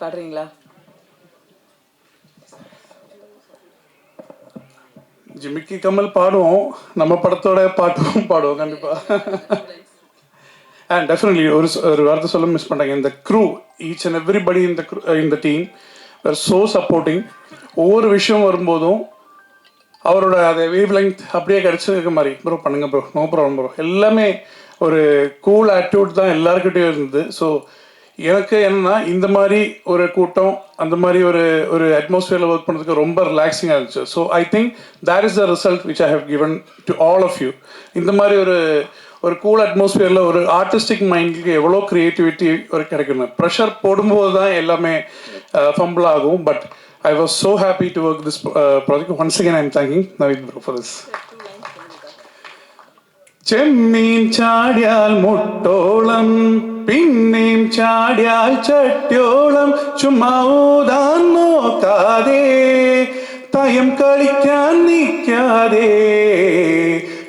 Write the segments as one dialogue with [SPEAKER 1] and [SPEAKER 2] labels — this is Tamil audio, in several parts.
[SPEAKER 1] பாடுறீங்களா?
[SPEAKER 2] ஜிமிக்கி கமல் பாடுவோம், நம்ம படத்தோட பாட்டும் பாடுவோம் கண்டிப்பா. அண்ட் டெஃபினெட்லி ஒரு வார்த்தை சொல்ல மிஸ் பண்ணுறாங்க. இந்த க்ரூ, ஈச் அண்ட் எவ்ரிபடி இந்த டீம் ஆர் ஸோ சப்போர்ட்டிங். ஒவ்வொரு விஷயம் வரும்போதும் அவரோட அதை வேவ் லெங்க் அப்படியே கிடச்சிருக்க மாதிரி, ப்ரோ பண்ணுங்க ப்ரோ, நோ ப்ராப்ளம் ப்ரோ, எல்லாமே ஒரு கூல் ஆட்டிடியூட் தான் எல்லாருக்கிட்டையும் இருந்தது. ஸோ எனக்கு என்னன்னா இந்த மாதிரி ஒரு கூட்டம், அந்த மாதிரி ஒரு அட்மாஸ்ஃபியரில் ஒர்க் பண்ணுறதுக்கு ரொம்ப ரிலாக்ஸிங்காக இருந்துச்சு. So I think that is the result which I have given to all of you. இந்த மாதிரி ஒரு கூல் அட்மாஸ்ஃபியரில் ஒரு ஆர்டிஸ்டிக் மைண்டுக்கு எவ்வளோ க்ரியேட்டிவிட்டி ஒரு கிடைக்கணும். ப்ரெஷர் போடும்போது தான் எல்லாமே ஃபம்பிள் ஆகும். But I was so happy to work this project. Once again, I am thanking Navid bro for this. ചെമ്മീൻ ചാടിയാൽ മുട്ടോളം പിന്നെയും ചാടിയാൽ ചട്ടിയോളം ചുമ്മാ ഊതാൻ നോക്കാതെ തയം കളിക്കാൻ നിൽക്കാതെ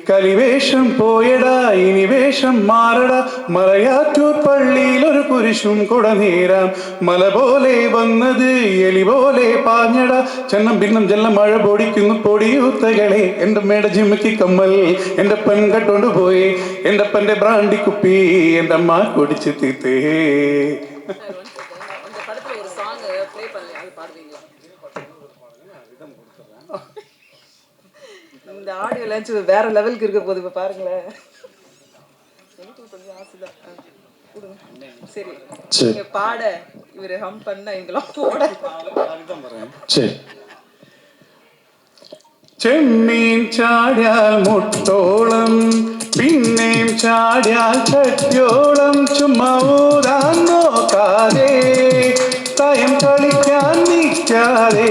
[SPEAKER 2] കലിവേഷം പോയടാ ഇനി വേഷം മാറടാ മലയാറ്റൂർ പള്ളിയിൽ ഒരു കുരിശും കുടനീരാം മല പോലെ വന്നത് എലി പോലെ പാഞ്ഞടാ ചെന്നം ഭിന്നം ജെല്ലം മഴ പൊടിക്കുന്നു പൊടിയൂത്തകളെ എൻ്റെ മേട ജിമ്മക്ക് കമ്മൽ എൻ്റെ പെൺ കട്ടോണ്ട് പോയി എൻ്റെ അപ്പൻ്റെ ബ്രാണ്ടി കുപ്പി എൻ്റെ അമ്മ കുടിച്ച് തീത്തേ.
[SPEAKER 1] இந்த ஆடியோ லான்ச் வேற லெவலுக்கு இருக்க போகுது. இப்போ பாருங்களேன், எனக்கு கொஞ்சம் ஆசைதான். சரி, நீங்க பாட இவர் ஹம் பண்ண எங்கெல்லாம் போட.
[SPEAKER 2] சரி. ചെമ്മീൻ ചാടിയാൽ മുട്ടോളം പിന്നെയും ചാടിയാൽ ചട്ടിയോളം ചുമ്മാ ഊതാൻ നോക്കാതെ തയം കളിക്കാൻ നിൽക്കാതെ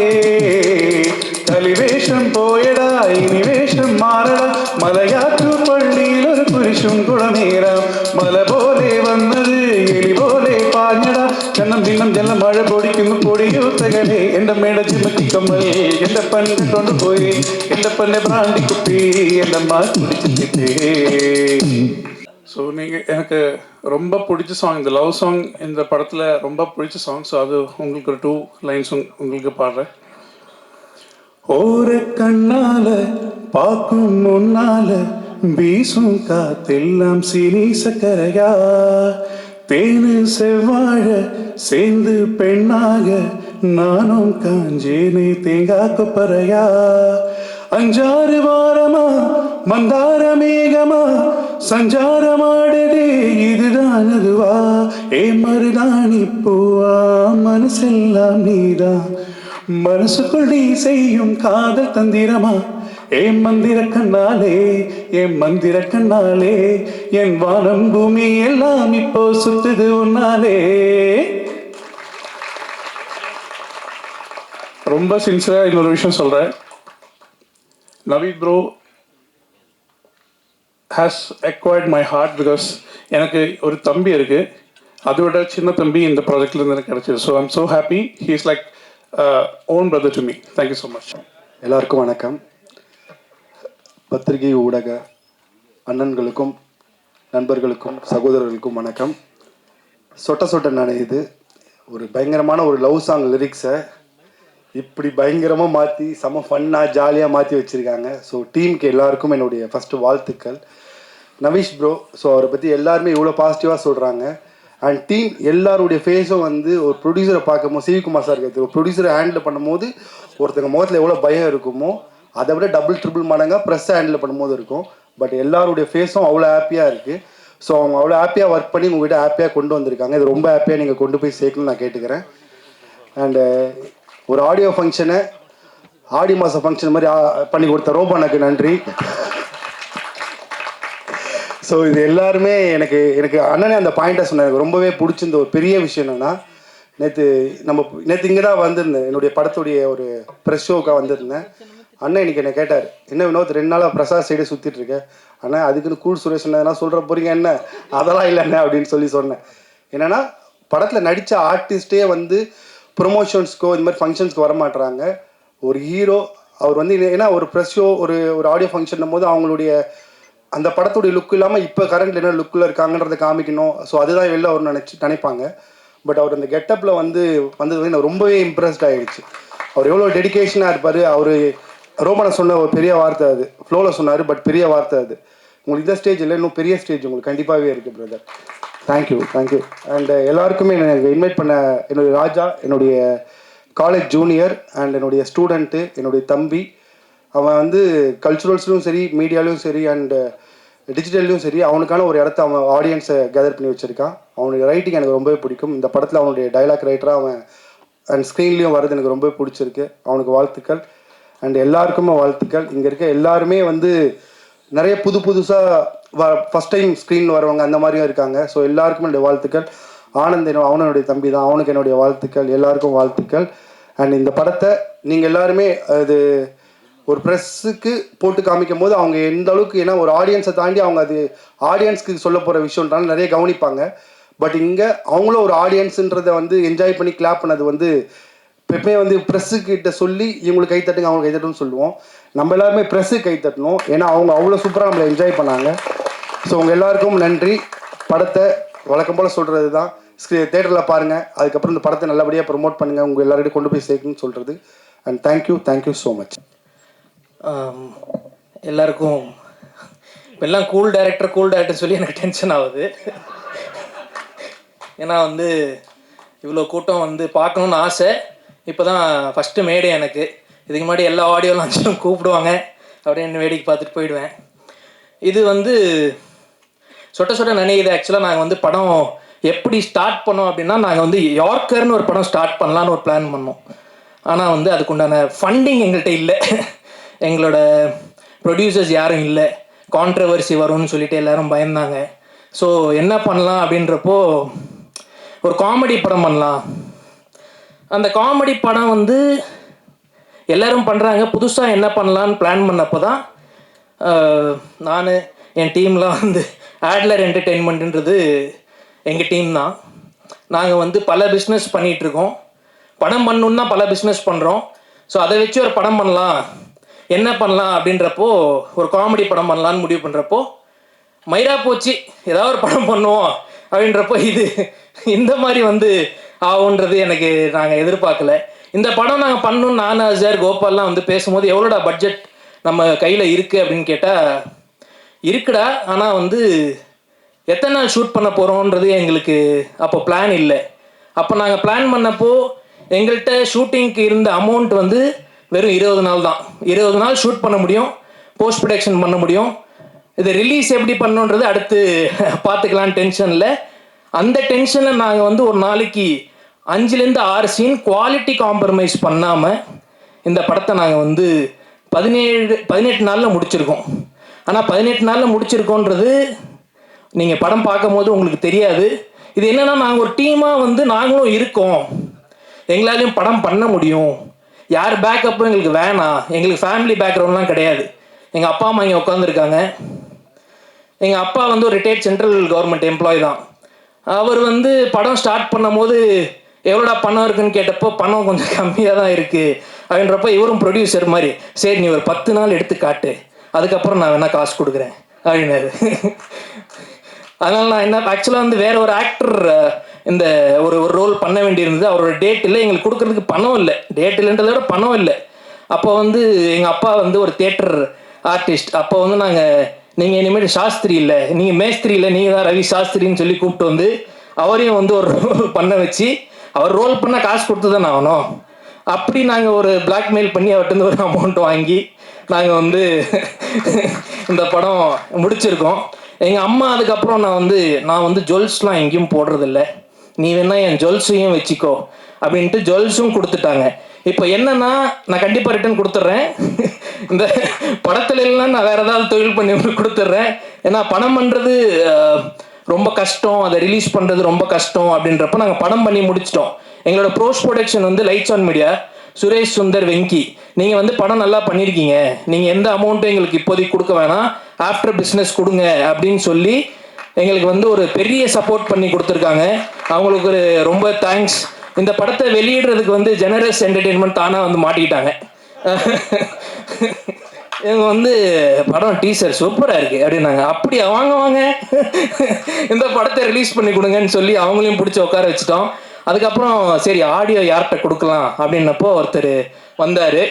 [SPEAKER 2] കലിവേഷം പോയടാ ഇനി വേഷം മാറടാ മലയാറ്റൂർ പള്ളിയിൽ ഒരു കുരിശും കുടനീരാം മല പോലെ വന്നത് എലി പോലെ പാഞ്ഞടാ ചെന്നം ഭിന്നം ജലം മഴ പൊടിക്കുന്നു പൊടിയൂത്തകളെ എൻ്റെ മേട ജിമ്മക്കി കമ്മൽ എൻ്റെ പൻ കൊണ്ട് പോയി എൻ്റെ പന്നെ ബ്രാണ്ടി കുപ്പി എൻ്റെ അമ്മ കുടിച്ചിട്ടേ. ஸோ நீங்கள் எனக்கு ரொம்ப பிடிச்ச சாங், இந்த லவ் சாங் இந்த படத்தில் ரொம்ப பிடிச்ச சாங். ஸோ அது உங்களுக்கு ஒரு 2 லைன்ஸ் உங்களுக்கு பாடுறேன். ஓர கண்ணால பார்க்கும் முன்னால வீசும் காத்தெல்லாம் சீனி சக்கரையா தேனு செவ்வாழ சேர்ந்து பெண்ணாக நானும் காஞ்சேனே தேங்காய் கொப்பரையா 5-6 வாரமா மந்தார மேகமா சஞ்சாரமாடுதே இதுதான் அதுவா ஏ மருதாணி பூவா மனசெல்லாம் நீதான் மனசுக்குள் நீ செய்யும் காதல் தந்திரமா ஏன் மந்திர கண்ணாலே என் மந்திர கண்ணாலே என் வானம் பூமி எல்லாம் இப்போ சுத்துது உன்னாலே. ரொம்ப சின்சியரா இன்னொரு விஷயம் சொல்றேன். Naveed bro has acquired my heart because எனக்கு ஒரு தம்பி இருக்கு, அதோட சின்ன தம்பி இந்த ப்ராஜெக்ட்ல இருந்து எனக்கு கிடைச்சது. So I'm so happy. He is like own brother to me. Thank you so much.
[SPEAKER 3] எல்லாருக்கும் வணக்கம். பத்திரிகை ஊடக அண்ணன்களுக்கும் நண்பர்களுக்கும் சகோதரர்களுக்கும் வணக்கம். சொட்ட சொட்ட நனையுது ஒரு பயங்கரமான ஒரு லவ் சாங் லிரிக்ஸை இப்படி பயங்கரமாக மாற்றி செம ஃபன்னாக ஜாலியாக மாற்றி வச்சுருக்காங்க. ஸோ டீமுக்கு எல்லாருக்கும் என்னுடைய ஃபஸ்ட்டு வாழ்த்துக்கள். நவீஷ் ப்ரோ, ஸோ அவரை பற்றி எல்லாருமே இவ்வளோ பாசிட்டிவாக சொல்கிறாங்க. அண்ட் டீம் எல்லாருடைய ஃபேஸும் வந்து ஒரு ப்ரொடியூசரை பார்க்கும்போது, சிவிகுமார் சார் இருக்கிறது ஒரு ப்ரொடியூசரை ஹேண்டில் பண்ணும்போது ஒருத்தங்க முகத்தில் எவ்வளோ பயம் இருக்குமோ அதை விட டபுள் ட்ரிபிள் மடங்காக ப்ரெஸ்ஸை ஹேண்டில் பண்ணும்போது இருக்கும். பட் எல்லாருடைய ஃபேஸும் அவ்வளோ ஹாப்பியாக இருக்குது. ஸோ அவங்க அவ்வளோ ஹாப்பியாக ஒர்க் பண்ணி உங்கள்கிட்ட ஹாப்பியாக கொண்டு வந்திருக்காங்க. இது ரொம்ப ஹாப்பியாக நீங்கள் கொண்டு போய் சேர்க்கணும்னு நான் கேட்டுக்கிறேன். அண்டு ஒரு ஆடியோ ஃபங்க்ஷனை ஆடி மாதம் ஃபங்க்ஷன் மாதிரி பண்ணி கொடுத்த ரோபானுக்கு நன்றி. ஸோ இது எல்லாருமே எனக்கு அண்ணனே அந்த பாயிண்ட்டை சொன்னேன். எனக்கு ரொம்பவே பிடிச்சிருந்த ஒரு பெரிய விஷயம் என்னென்னா, நேற்று இங்கே தான் வந்திருந்தேன், என்னுடைய படத்துடைய ஒரு ப்ரெஸ் ஷோவுக்காக வந்திருந்தேன். அண்ணன் இன்றைக்கி என்னை கேட்டார், என்ன வினோத் 2 நாளாக பிரசாத் சைடே சுற்றிட்டுருக்கேன் அண்ணா, அதுக்குன்னு கூல் சுரேஷ் எதனா சொல்கிற போகிறீங்க என்ன, அதெல்லாம் இல்லைண்ணே அப்படின்னு சொன்னேன். என்னென்னா படத்தில் நடித்த ஆர்டிஸ்ட்டே வந்து ப்ரொமோஷன்ஸ்க்கோ இந்த மாதிரி ஃபங்க்ஷன்ஸ்க்கு வரமாட்டுறாங்க. ஒரு ஹீரோ அவர் வந்து ஏன்னா ஒரு ப்ரெஸ் ஷோ ஒரு ஆடியோ ஃபங்க்ஷன் போது அவங்களுடைய அந்த படத்துடைய லுக் இல்லாமல் இப்போ கரண்ட் என்ன லுக்கில் இருக்காங்கன்றதை காமிக்கணும். ஸோ அதுதான் வெளில அவர் நினைப்பாங்க. பட் அவர் அந்த கெட்டப்பில் வந்தது எனக்கு ரொம்பவே இம்ப்ரெஸ்ட் ஆகிடுச்சு. அவர் எவ்வளோ டெடிக்கேஷனாக இருப்பார். அவர் ரோமனை சொன்ன ஒரு பெரிய வார்த்தை அது, ஃப்ளோவில் சொன்னார், பட் பெரிய வார்த்தை அது. உங்களுக்கு இந்த ஸ்டேஜ் இல்லை, இன்னும் பெரிய ஸ்டேஜ் உங்களுக்கு கண்டிப்பாகவே இருக்குது பிரதர். தேங்க்யூ. அண்ட் எல்லாருக்குமே எனக்கு இன்வைட் பண்ண என்னுடைய ராஜா, என்னுடைய காலேஜ் ஜூனியர் அண்ட் என்னுடைய ஸ்டூடெண்ட்டு, என்னுடைய தம்பி. அவன் கல்ச்சுரல்ஸ்லையும் சரி, மீடியாலையும் சரி, அண்டு டிஜிட்டல்லையும் சரி அவனுக்கான ஒரு இடத்த அவன் ஆடியன்ஸை கேதர் பண்ணி வச்சுருக்கான். அவனுடைய ரைட்டிங் எனக்கு ரொம்பவே பிடிக்கும். இந்த படத்தில் அவனுடைய டைலாக் ரைட்டராக அவன் அண்ட் ஸ்க்ரீன்லேயும் வர்றது எனக்கு ரொம்பவே பிடிச்சிருக்கு. அவனுக்கு வாழ்த்துக்கள். அண்ட் எல்லாருக்குமே வாழ்த்துக்கள். இங்கே இருக்க எல்லாருமே நிறைய புதுசாக ஃபஸ்ட் டைம் ஸ்க்ரீன் வரவங்க அந்த மாதிரியும் இருக்காங்க. ஸோ எல்லாருக்குமே என்னுடைய வாழ்த்துக்கள். ஆனந்த் அவனுடைய தம்பி தான், அவனுக்கு என்னுடைய வாழ்த்துக்கள். எல்லாருக்கும் வாழ்த்துக்கள். அண்ட் இந்த படத்தை நீங்கள் எல்லாருமே அது ஒரு ப்ரெஸ்ஸுக்கு போட்டு காமிக்கும் போது அவங்க எந்த அளவுக்கு, ஏன்னா ஒரு ஆடியன்ஸை தாண்டி அவங்க அது ஆடியன்ஸ்க்கு சொல்ல போகிற விஷயம்ன்றாலும் நிறைய கவனிப்பாங்க. பட் இங்கே அவங்களும் ஒரு ஆடியன்ஸுன்றதை என்ஜாய் பண்ணி கிளாப் பண்ணது எப்பவுமே ப்ரெஸ்ஸுக்கிட்ட சொல்லி இவங்களுக்கு கைத்தட்டுங்க, அவங்க கைத்தட்டுன்னு சொல்லுவோம். நம்ம எல்லாருமே ப்ரெஸ்ஸுக்கு கைத்தட்டணும், ஏன்னா அவங்க அவ்வளோ சூப்பராக நம்மளை என்ஜாய் பண்ணாங்க. ஸோ உங்கள் எல்லாருக்கும் நன்றி. படத்தை வழக்கம் போல் சொல்கிறது தான், தேட்டரில் பாருங்கள், அதுக்கப்புறம் இந்த படத்தை நல்லபடியாக ப்ரொமோட் பண்ணுங்கள், உங்கள் எல்லாரையும் கொண்டு போய் சேர்க்கணும்னு சொல்கிறது. And thank you so much.
[SPEAKER 4] எல்லாருக்கும் இப்போ எல்லாம் கூல் டேரக்டர் சொல்லி எனக்கு டென்ஷன் ஆகுது. ஏன்னா இவ்வளோ கூட்டம் பார்க்கணுன்னு ஆசை. இப்போ தான் ஃபஸ்ட்டு மேடை எனக்கு. இதுக்கு முன்னாடி எல்லா ஆடியோ லான்ச்சும் கூப்பிடுவாங்க, அப்படின்னு வேடிக்கை பார்த்துட்டு போயிடுவேன். இது சொட்ட நினைக்குது. ஆக்சுவலாக நாங்கள் படம் எப்படி ஸ்டார்ட் பண்ணோம் அப்படின்னா, நாங்கள் யார்க்கர்னு ஒரு படம் ஸ்டார்ட் பண்ணலான்னு ஒரு பிளான் பண்ணோம். ஆனால் அதுக்குண்டான ஃபண்டிங் எங்கள்கிட்ட இல்லை. எங்களோட ப்ரொடியூசர்ஸ் யாரும் இல்லை. கான்ட்ரவர்சி வரும்னு சொல்லிட்டு எல்லோரும் பயந்தாங்க. ஸோ என்ன பண்ணலாம் அப்படின்றப்போ ஒரு காமெடி படம் பண்ணலாம். அந்த காமெடி படம் எல்லோரும் பண்ணுறாங்க, புதுசாக என்ன பண்ணலான்னு பிளான் பண்ணப்போ தான் நான் என் டீம்லாம் ஆட்லர் என்டர்டெயின்மெண்ட்டுன்றது எங்கள் டீம் தான். நாங்கள் பல பிஸ்னஸ் பண்ணிகிட்ருக்கோம். படம் பண்ணணுன்னா பல பிஸ்னஸ் பண்ணுறோம். ஸோ அதை வச்சு ஒரு படம் பண்ணலாம், என்ன பண்ணலாம் அப்படின்றப்போ ஒரு காமெடி படம் பண்ணலான்னு முடிவு பண்ணுறப்போ மயிரா போச்சு, ஏதாவது ஒரு படம் பண்ணுவோம் அப்படின்றப்போ இந்த மாதிரி ஆகுன்றது எனக்கு நாங்கள் எதிர்பார்க்கல. இந்த படம் நாங்கள் பண்ணணும், நான் அஜர் கோபால்லாம் பேசும்போது எவ்வளோடா பட்ஜெட் நம்ம கையில் இருக்குது அப்படின்னு கேட்டால் இருக்குடா, ஆனால் எத்தனை நாள் ஷூட் பண்ண போகிறோன்றது எங்களுக்கு அப்போ பிளான் இல்லை. அப்போ நாங்கள் பிளான் பண்ணப்போ எங்கள்கிட்ட ஷூட்டிங்க்கு இருந்த அமௌண்ட் வெறும் 20 நாள் தான். 20 நாள் ஷூட் பண்ண முடியும், போஸ்ட் ப்ரொடக்ஷன் பண்ண முடியும். இதை ரிலீஸ் எப்படி பண்ணணுன்றது அடுத்து பார்த்துக்கலான்னு டென்ஷனில். அந்த டென்ஷனில் நாங்கள் ஒரு நாளைக்கு 5லேருந்து 6 சீன் குவாலிட்டி காம்ப்ரமைஸ் பண்ணாமல் இந்த படத்தை நாங்கள் 18 நாளில் முடிச்சிருக்கோம். ஆனால் 18 நாளில் முடிச்சிருக்கோன்றது நீங்கள் படம் பார்க்கும் போது உங்களுக்கு தெரியாது. இது என்னென்னா, நாங்கள் ஒரு டீமாக நாங்களும் இருக்கோம், எங்களாலையும் படம் பண்ண முடியும், யார் பேக்கப்பும் எங்களுக்கு வேணாம், எங்களுக்கு ஃபேமிலி பேக்ரவுண்ட்லாம் கிடையாது. எங்கள் அப்பா அம்மா இங்கே உட்காந்துருக்காங்க. எங்கள் அப்பா ஒரு ரிட்டையர்ட் சென்ட்ரல் கவர்மெண்ட் எம்ப்ளாயி தான். அவர் படம் ஸ்டார்ட் பண்ணும் போது எவ்வளோடா பணம் இருக்குன்னு கேட்டப்போ பணம் கொஞ்சம் கம்மியாக தான் இருக்குது அப்படின்றப்போ இவரும் ப்ரொடியூசர் மாதிரி, சரி நீ ஒரு 10 நாள் எடுத்து காட்டு, அதுக்கப்புறம் நான் வேணால் காசு கொடுக்குறேன் அப்படின்னாரு. அதனால் நான் என்ன ஆக்சுவலாக வேற ஒரு ஆக்டர் இந்த ஒரு ரோல் பண்ண வேண்டியிருந்தது. அவரோட டேட் இல்லை, எங்களுக்கு கொடுக்குறதுக்கு பணம் இல்லை, டேட் இல்லைன்றதை விட பணம் இல்லை. அப்போ எங்கள் அப்பா ஒரு தியேட்டர் ஆர்டிஸ்ட். அப்போ நீங்கள் இனிமேல் சாஸ்திரி இல்லை, நீங்கள் மேஸ்திரி இல்லை, நீங்கள் தான் ரவி சாஸ்திரின்னு சொல்லி கூப்பிட்டு அவரையும் ஒரு ரோல் பண்ண வச்சு, அவர் ரோல் பண்ண காசு கொடுத்து தான் ஆகணும். அப்படி நாங்கள் ஒரு பிளாக்மெயில் பண்ணி அவர்கிட்ட ஒரு அமௌண்ட் வாங்கி நாங்கள் இந்த படம் முடிச்சிருக்கோம். எங்கள் அம்மா அதுக்கப்புறம் நான் ஜுவல்ஸ்லாம் எங்கேயும் போடுறதில்ல, நீ வேணா என் ஜுவல்ஸையும் வச்சுக்கோ அப்படின்ட்டு ஜுவல்ஸும் கொடுத்துட்டாங்க. இப்போ என்னன்னா, நான் கண்டிப்பாக ரிட்டர்ன் கொடுத்துட்றேன். இந்த படத்துல எல்லாம் நான் வேற ஏதாவது தொழில் பண்ணி கொடுத்துட்றேன். ஏன்னா படம் பண்ணுறது ரொம்ப கஷ்டம், அதை ரிலீஸ் பண்ணுறது ரொம்ப கஷ்டம். அப்படின்றப்ப நாங்கள் படம் பண்ணி முடிச்சிட்டோம். எங்களோட post production lights on media, Suresh Sundar Venki, நீங்கள் படம் நல்லா பண்ணியிருக்கீங்க, நீங்கள் எந்த அமௌண்ட்டும் எங்களுக்கு இப்போதைக்கு கொடுக்க வேணாம், ஆஃப்டர் பிஸ்னஸ் கொடுங்க அப்படின்னு சொல்லி எங்களுக்கு ஒரு பெரிய சப்போர்ட் பண்ணி கொடுத்துருக்காங்க. அவங்களுக்கு ஒரு ரொம்ப தேங்க்ஸ். இந்த படத்தை வெளியிடுறதுக்கு ஜெனரஸ் என்டர்டெயின்மெண்ட் தானாக மாட்டிக்கிட்டாங்க. இவங்க படம் டீசர் சூப்பராக இருக்குது அப்படின்னாங்க. அப்படி வாங்க இந்த படத்தை ரிலீஸ் பண்ணி கொடுங்கன்னு சொல்லி அவங்களையும் பிடிச்சி உட்கார வச்சுட்டோம். அதுக்கப்புறம் சரி ஆடியோ யார்கிட்ட கொடுக்கலாம் அப்படின்னப்போ ஒருத்தர் வந்தார்,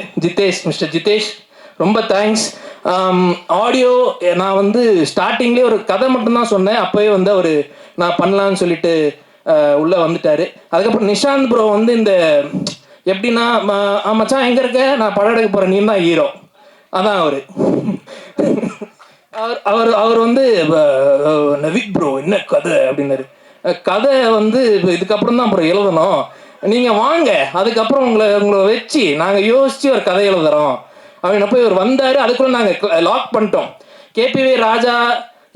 [SPEAKER 4] மிஸ்டர் ஜிதேஷ், ரொம்ப தேங்க்ஸ். ஆடியோ நான் வந்து ஸ்டார்டிங்லேயே ஒரு கதை மட்டும்தான் சொன்னேன், அப்போவே வந்து அவர் நான் பண்ணலான்னு சொல்லிட்டு உள்ளே வந்துட்டார். அதுக்கப்புறம் நிஷாந்த் ப்ரோ வந்து இந்த எப்படின்னா மச்சான் எங்கே இருக்க, நான் படம் எடுக்க போகிறேன், நீ தான் ஹீரோ, அதான் அவர் அவர் அவர் வந்து நவிக் ப்ரோ என்ன கதை அப்படின்னாரு. கதை வந்து இதுக்கப்புறம் தான் அப்புறம் எழுதணும், நீங்கள் வாங்க, அதுக்கப்புறம் உங்களை வச்சு நாங்கள் யோசித்து ஒரு கதை எழுதுறோம் அப்படின்னப்போ இவர் வந்தார். அதுக்குள்ளே நாங்கள் லாக் பண்ணிட்டோம். கேபிவி ராஜா,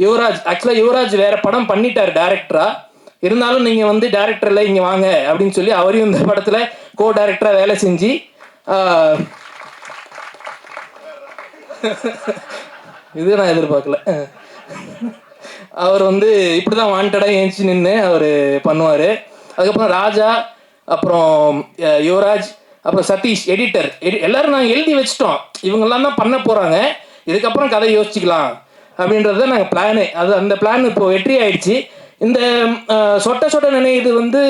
[SPEAKER 4] யுவராஜ், ஆக்சுவலாக யுவராஜ் வேறு படம் பண்ணிட்டார் டேரக்டராக, இருந்தாலும் நீங்கள் வந்து டேரக்டரில் இங்கே வாங்க அப்படின்னு சொல்லி அவரையும் இந்த படத்தில் கோ டேரக்டராக வேலை செஞ்சு இது நான் எதிர்பார்க்கல. அவர் வந்து இப்படி தான் வாண்டடாக ஏஞ்சி நின்று அவர் பண்ணுவார். அதுக்கப்புறம் ராஜா, அப்புறம் யுவராஜ், அப்புறம் சதீஷ் எடிட்டர், எல்லோரும் நாங்கள் எழுதி வச்சிட்டோம், இவங்கெல்லாம் தான் பண்ண போகிறாங்க, இதுக்கப்புறம் கதை யோசிச்சுக்கலாம் அப்படின்றது தான் நாங்கள் பிளானு. அது அந்த பிளான் இப்போ வெற்றி ஆயிடுச்சு. இந்த சொட்ட நினைவு வந்து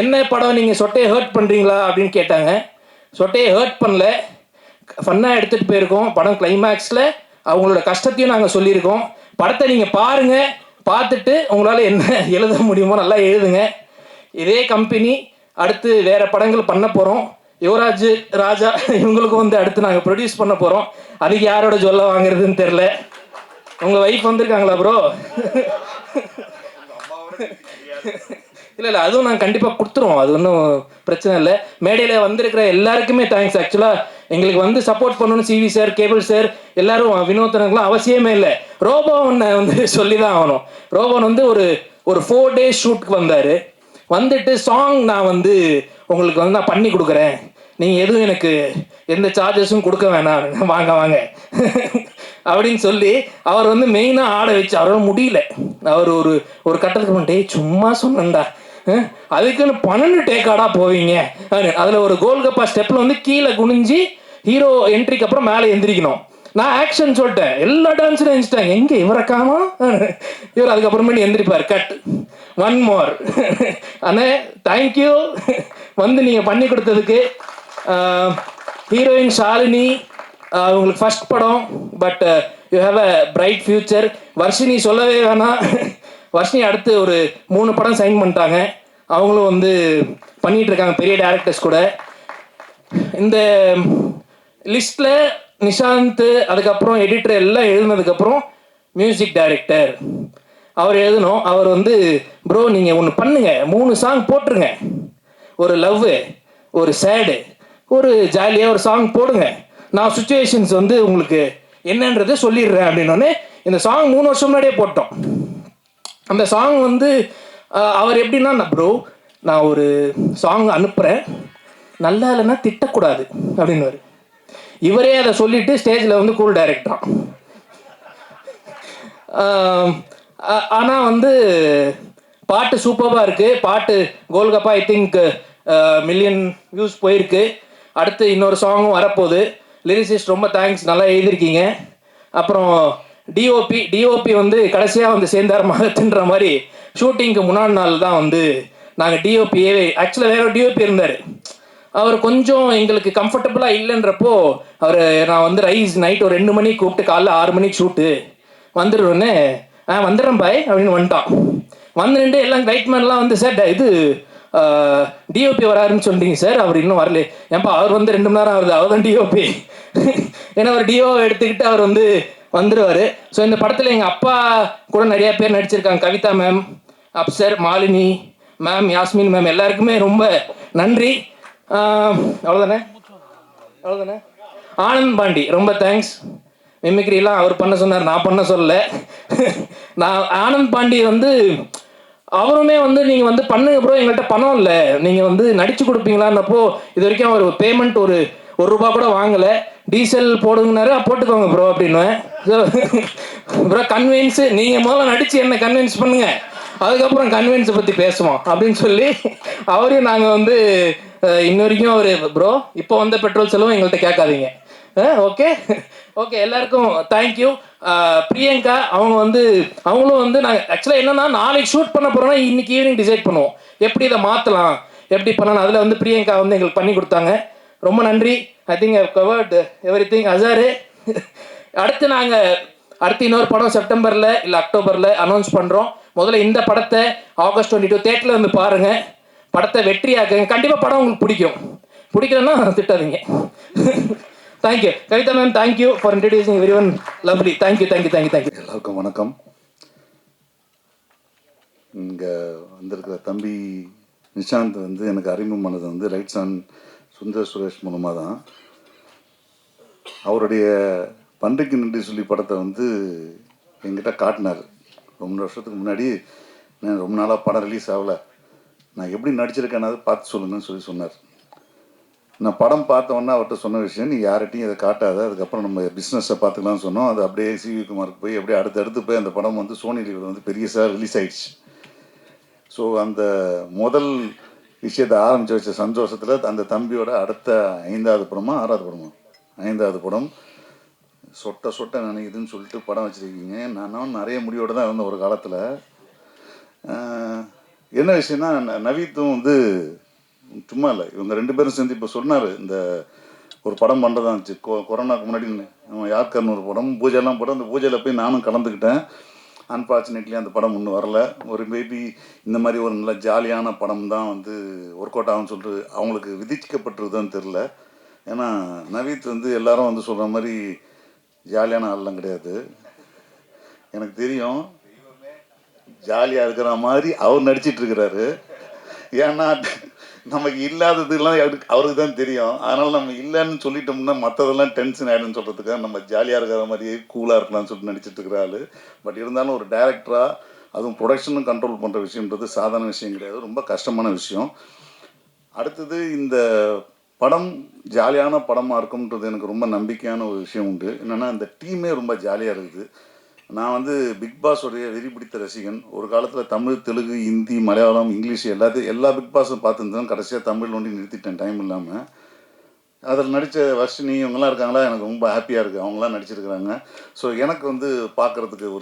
[SPEAKER 4] என்ன படம், நீங்கள் சொட்டையை ஹர்ட் பண்ணுறீங்களா அப்படின்னு கேட்டாங்க. சொட்டையை ஹர்ட் பண்ணல, ஃபன்னாக எடுத்துகிட்டு போயிருக்கோம். படம் கிளைமேக்ஸில் அவங்களோட கஷ்டத்தையும் நாங்கள் சொல்லியிருக்கோம். படத்தை நீங்கள் பாருங்கள், பார்த்துட்டு உங்களால் என்ன எழுத முடியுமோ நல்லா எழுதுங்க. இதே கம்பெனி அடுத்து வேறு படங்கள் பண்ண போகிறோம். யுவராஜ், ராஜா இவங்களுக்கும் வந்து அடுத்து நாங்கள் ப்ரொடியூஸ் பண்ண போகிறோம். அதுக்கு யாரோட சொல்ல வாங்குறதுன்னு தெரில. உங்கள் ஒய்ஃப் வந்திருக்காங்களா ப்ரோ? இல்லை அதுவும் நாங்கள் கண்டிப்பாக கொடுத்துருவோம், அது ஒன்றும் பிரச்சனை இல்லை. மேடையில் வந்திருக்கிற எல்லாருக்குமே தேங்க்ஸ். ஆக்சுவலாக எங்களுக்கு வந்து சப்போர்ட் பண்ணணும்னு சிவி சார், கேபிள் சார், எல்லாரும், வினோதனுக்குலாம் அவசியமே இல்லை. ரோபோனை வந்து சொல்லி தான் ஆகணும். ரோபோன் வந்து ஒரு 4 days ஷூட்டுக்கு வந்தார். வந்துட்டு சாங் நான் வந்து உங்களுக்கு வந்து நான் பண்ணி கொடுக்குறேன், நீங்கள் எதுவும் எனக்கு எந்த சார்ஜஸும் கொடுக்க வேணாம், வாங்க வாங்க அப்படின்னு சொல்லி அவர் வந்து மெயினாக ஆட வச்சு அவரால் முடியல. அவர் ஒரு கட்டத்துக்கு பண்ணிட்டே சும்மா சொன்னேன்டா, அதுக்குன்னு 12 டேக்காடாக போவீங்க. அதில் ஒரு கோல்கப்பா ஸ்டெப்பில் வந்து கீழே குனிஞ்சு ஹீரோ என்ட்ரிக்கு அப்புறம் மேலே எந்திரிக்கணும். நான் ஆக்ஷன் சொல்லிட்டேன், எல்லா டான்ஸரும் எழுந்துட்டாங்க, எங்கே இவரை காமா, இவர் அதுக்கப்புறமேட்டு எந்திரிப்பார். கட், 1 more அண்ணே தேங்க்யூ வந்து நீங்கள் பண்ணி கொடுத்ததுக்கு. ஹீரோயின் ஷாலினி, உங்களுக்கு ஃபர்ஸ்ட் படம், but you have a bright future. Varshini சொல்லவே வேணாம், வர்ஷினி அடுத்து ஒரு 3 படம் சைன் பண்ணிட்டாங்க, அவங்களும் வந்து பண்ணிகிட்டு இருக்காங்க பெரிய டேரக்டர்ஸ் கூட. இந்த லிஸ்ட்டில் நிஷாந்த், அதுக்கப்புறம் எடிட்டர் எல்லாம் எழுதினதுக்கப்புறம் மியூசிக் டைரக்டர் அவர் எழுதணும். அவர் வந்து ப்ரோ நீங்கள் ஒன்று பண்ணுங்க, 3 சாங் போட்டுருங்க, ஒரு லவ்வு, ஒரு சேடு, ஒரு ஜாலியாக ஒரு சாங் போடுங்க, நான் சுச்சுவேஷன்ஸ் வந்து உங்களுக்கு என்னன்றது சொல்லிடுறேன் அப்படின்னோடனே இந்த சாங் 3 வருஷம் முன்னாடியே போட்டோம். அந்த சாங் வந்து அவர் எப்படின்னா, ப்ரோ நான் ஒரு சாங் அனுப்புகிறேன், நல்லா இல்லைன்னா திட்டக்கூடாது அப்படின்னு. இவரே அதை சொல்லிட்டு ஸ்டேஜில் வந்து கூல் டைரக்டரான். ஆனால் வந்து பாட்டு சூப்பராக இருக்குது. பாட்டு golgappa I think million views போயிருக்கு. அடுத்து இன்னொரு சாங்கும் வரப்போகுது. லிரிசிஸ்ட் ரொம்ப தேங்க்ஸ், நல்லா எழுதியிருக்கீங்க. அப்புறம் டிஓபி வந்து கடைசியாக வந்து சேர்ந்தார் மகத்துன்ற மாதிரி ஷூட்டிங்க்கு முன்னாடி நாள் தான் வந்து நாங்கள் டிஓபியே, ஆக்சுவலாக வேறு டிஓபி இருந்தார், அவர் கொஞ்சம் எங்களுக்கு கம்ஃபர்டபுளாக இல்லைன்றப்போ அவர் நான் வந்து நைட் ஒரு 2 மணிக்கு கூப்பிட்டு காலைல 6 மணிக்கு ஷூட்டு வந்துடுவேன்னு, வந்துடுறேன் பாய் அப்படின்னு வந்துட்டான். வந்து நின்று எல்லாம் லைட்மேன்லாம் வந்து சார் இது டிஓபி வராருன்னு சொல்லிட்டீங்க சார், அவர் இன்னும் வரல. ஏன்ப்பா அவர் வந்து 2 மணி நேரம் ஆகுது, அவர் தான் டிஓபி. ஏன்னா அவர் டிஓவை எடுத்துக்கிட்டு அவர் வந்து வந்துடுவார். ஸோ இந்த படத்தில் எங்கள் அப்பா கூட நிறையா பேர் நடிச்சிருக்காங்க. Kavitha ma'am, Afsar, Malini ma'am, Yasmin ma'am, எல்லாருக்குமே ரொம்ப நன்றி. அவ்வளோதானே. ஆனந்த் பாண்டி ரொம்ப தேங்க்ஸ். மிமிக்ரிலாம் அவர் பண்ண சொன்னார், நான் பண்ண சொல்லல. நான் ஆனந்த் பாண்டி வந்து அவருமே வந்து நீங்கள் வந்து பண்ணுங்க ப்ரோ, எங்கள்கிட்ட பணம் இல்லை, நீங்கள் வந்து நடிச்சு கொடுப்பீங்களான்னப்போ இது வரைக்கும் அவர் பேமெண்ட் ஒரு ரூபா கூட வாங்கலை. டீசல் போடுங்கனாரு, போட்டுக்கோங்க ப்ரோ அப்படின்னுவேன். ப்ரோ கன்வின்ஸு, நீங்கள் முதல்ல நடித்து என்ன கன்வின்ஸ் பண்ணுங்க, அதுக்கப்புறம் கன்வின்ஸை பற்றி பேசுவோம் அப்படின்னு சொல்லி அவரையும் நாங்கள் வந்து இன்ன வரைக்கும் அவர் ப்ரோ இப்போ வந்த பெட்ரோல் செலவும் எங்கள்கிட்ட கேட்காதீங்க. ஓகே எல்லாருக்கும் தேங்க்யூ. பிரியங்கா அவங்களும் வந்து நாங்கள் ஆக்சுவலாக என்னென்னா நாளைக்கு ஷூட் பண்ண போகிறோன்னா இன்னைக்கு ஈவினிங் டிசைட் பண்ணுவோம் எப்படி இதை மாற்றலாம், எப்படி பண்ணணும், அதில் வந்து பிரியங்கா வந்து எங்களுக்கு பண்ணி கொடுத்தாங்க. ரொம்ப நன்றி. I think I covered everything. அசாரு அடுத்து இன்னொரு படம் செப்டம்பரில் இல்லை அக்டோபரில் அனௌன்ஸ் பண்ணுறோம். முதல்ல இந்த படத்தை ஆகஸ்ட் 22 தேட்டரில் வந்து பாருங்கள். படத்தை வெற்றியாக்குங்க. கண்டிப்பாக படம் உங்களுக்கு பிடிக்கலன்னா திட்டாதீங்க. Thank you Kavitha ma'am. Thank you for introducing everyone. Lovely. Thank you.
[SPEAKER 5] எல்லாருக்கும் வணக்கம். இங்கே வந்திருக்கிற தம்பி நிஷாந்த் வந்து எனக்கு அறிமுகமானது வந்து ரைட்ஸ் ஆன் சுந்தர் சுரேஷ் மூலமாக தான். அவருடைய பன்றிக்கு நன்றி சொல்லி படத்தை வந்து என்கிட்ட காட்டினார் ரொம்ப வருஷத்துக்கு முன்னாடி. நான் ரொம்ப நாளாக படம் ரிலீஸ் ஆகலை, நான் எப்படி நடிச்சிருக்கேன்னாவது பார்த்து சொல்லுங்கன்னு சொன்னார். நான் படம் பார்த்தோன்னே அவர்கிட்ட சொன்ன விஷயம், நீ யார்கிட்டையும் இதை காட்டாத, அதுக்கப்புறம் நம்ம பிஸ்னஸை பார்த்துக்கலாம்னு சொன்னோம். அது அப்படியே சிவி குமாருக்கு போய் அப்படியே அடுத்தடுத்து போய் அந்த படம் வந்து சோனி லீவில் வந்து பெரியசாக ரிலீஸ் ஆயிடுச்சு. ஸோ அந்த முதல் விஷயத்தை ஆரம்பித்து வச்ச சந்தோஷத்தில் அந்த தம்பியோட அடுத்த 5வது படமா 5வது படம் சொட்ட சொட்ட நினைக்குதுன்னு சொல்லிட்டு படம் வச்சுருக்கீங்க. நானும் நிறைய முடிவோடு தான் இருந்தேன் ஒரு காலத்தில். என்ன விஷயம்னா, நவீத்தும் வந்து சும்மா இல்லை, இவங்க 2 பேரும் சேர்ந்து இப்போ சொன்னார், இந்த ஒரு படம் பண்ணுறதா இருந்துச்சு கொரோனாவுக்கு முன்னாடி. நம்ம யார்கர்னு ஒரு படம் பூஜைலாம் போட்டு அந்த பூஜையில் போய் நானும் கலந்துக்கிட்டேன். அன்ஃபார்ச்சுனேட்லி அந்த படம் ஒன்றும் வரல. ஒரு மேபி இந்த மாதிரி ஒரு நல்ல ஜாலியான படம் தான் வந்து ஒர்க் அவுட் ஆகும்னு சொல்லிட்டு அவங்களுக்கு விதிக்கப்பட்டிருக்குதான்னு தெரில. ஏன்னா நவீத் வந்து எல்லாரும் வந்து சொல்கிற மாதிரி ஜாலியான ஆள்லாம் கிடையாது. எனக்கு தெரியும், ஜாலியாக இருக்கிற மாதிரி அவர் நடிச்சிட்ருக்கிறாரு. ஏன்னா நமக்கு இல்லாததுலாம் அவருக்கு தான் தெரியும். அதனால் நம்ம இல்லைன்னு சொல்லிட்டோம்னா மற்றதெல்லாம் டென்ஷன் ஆகிடும்னு சொல்கிறதுக்காக நம்ம ஜாலியாக இருக்கிற மாதிரியே கூலாக இருக்கலாம்னு சொல்லிட்டு நடிச்சிட்டு இருக்கிற ஆள். பட் இருந்தாலும் ஒரு டைரக்டராக அதுவும் ப்ரொடக்ஷனும் கண்ட்ரோல் பண்ணுற விஷயன்றது சாதாரண விஷயம் கிடையாது, ரொம்ப கஷ்டமான விஷயம். அடுத்தது இந்த படம் ஜாலியான படமாக இருக்கும்ன்றது எனக்கு ரொம்ப நம்பிக்கையான ஒரு விஷயம் உண்டு. என்னென்னா இந்த டீமே ரொம்ப ஜாலியாக இருக்குது. நான் வந்து பிக் பாஸோடைய வெறி பிடித்த ரசிகன். ஒரு காலத்தில் தமிழ், தெலுங்கு, ஹிந்தி, மலையாளம், இங்கிலீஷ் எல்லா பிக் பாஸும் பார்த்துருந்தேன். கடைசியாக தமிழ் ஒண்டி நிறுத்திட்டேன் டைம் இல்லாமல். அதில் நடித்த வர்ஷினி இவங்கெல்லாம் இருக்காங்களா, எனக்கு ரொம்ப ஹாப்பியாக இருக்குது அவங்களாம் நடிச்சிருக்கிறாங்க. ஸோ எனக்கு வந்து பார்க்குறதுக்கு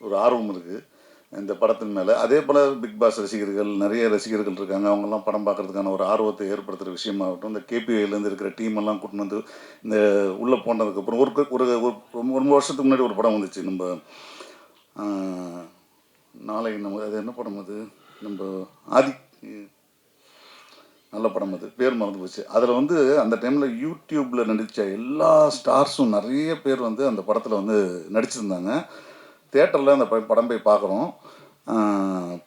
[SPEAKER 5] ஒரு ஆர்வம் இருக்குது இந்த படத்தின் மேலே. அதே போல் பிக் பாஸ் ரசிகர்கள் நிறைய ரசிகர்கள் இருக்காங்க. அவங்கெல்லாம் படம் பார்க்குறதுக்கான ஒரு ஆர்வத்தை ஏற்படுத்துகிற விஷயமாகட்டும், இந்த கேபிஐலேருந்து இருக்கிற டீமெல்லாம் கூட்டின்னு வந்து இந்த உள்ளே போனதுக்கப்புறம் ஒரு வருஷத்துக்கு முன்னாடி ஒரு படம் வந்துச்சு, நம்ம நாளை நம்ம அது என்ன படம் அது, நம்ம நல்ல படம், அது பேர் மறந்து போச்சு. அதில் வந்து அந்த டைமில் யூடியூப்பில் நடித்த எல்லா ஸ்டார்ஸும் நிறைய பேர் வந்து அந்த படத்தில் வந்து நடிச்சிருந்தாங்க. தியேட்டரில் அந்த படம் போய் பார்க்குறோம்.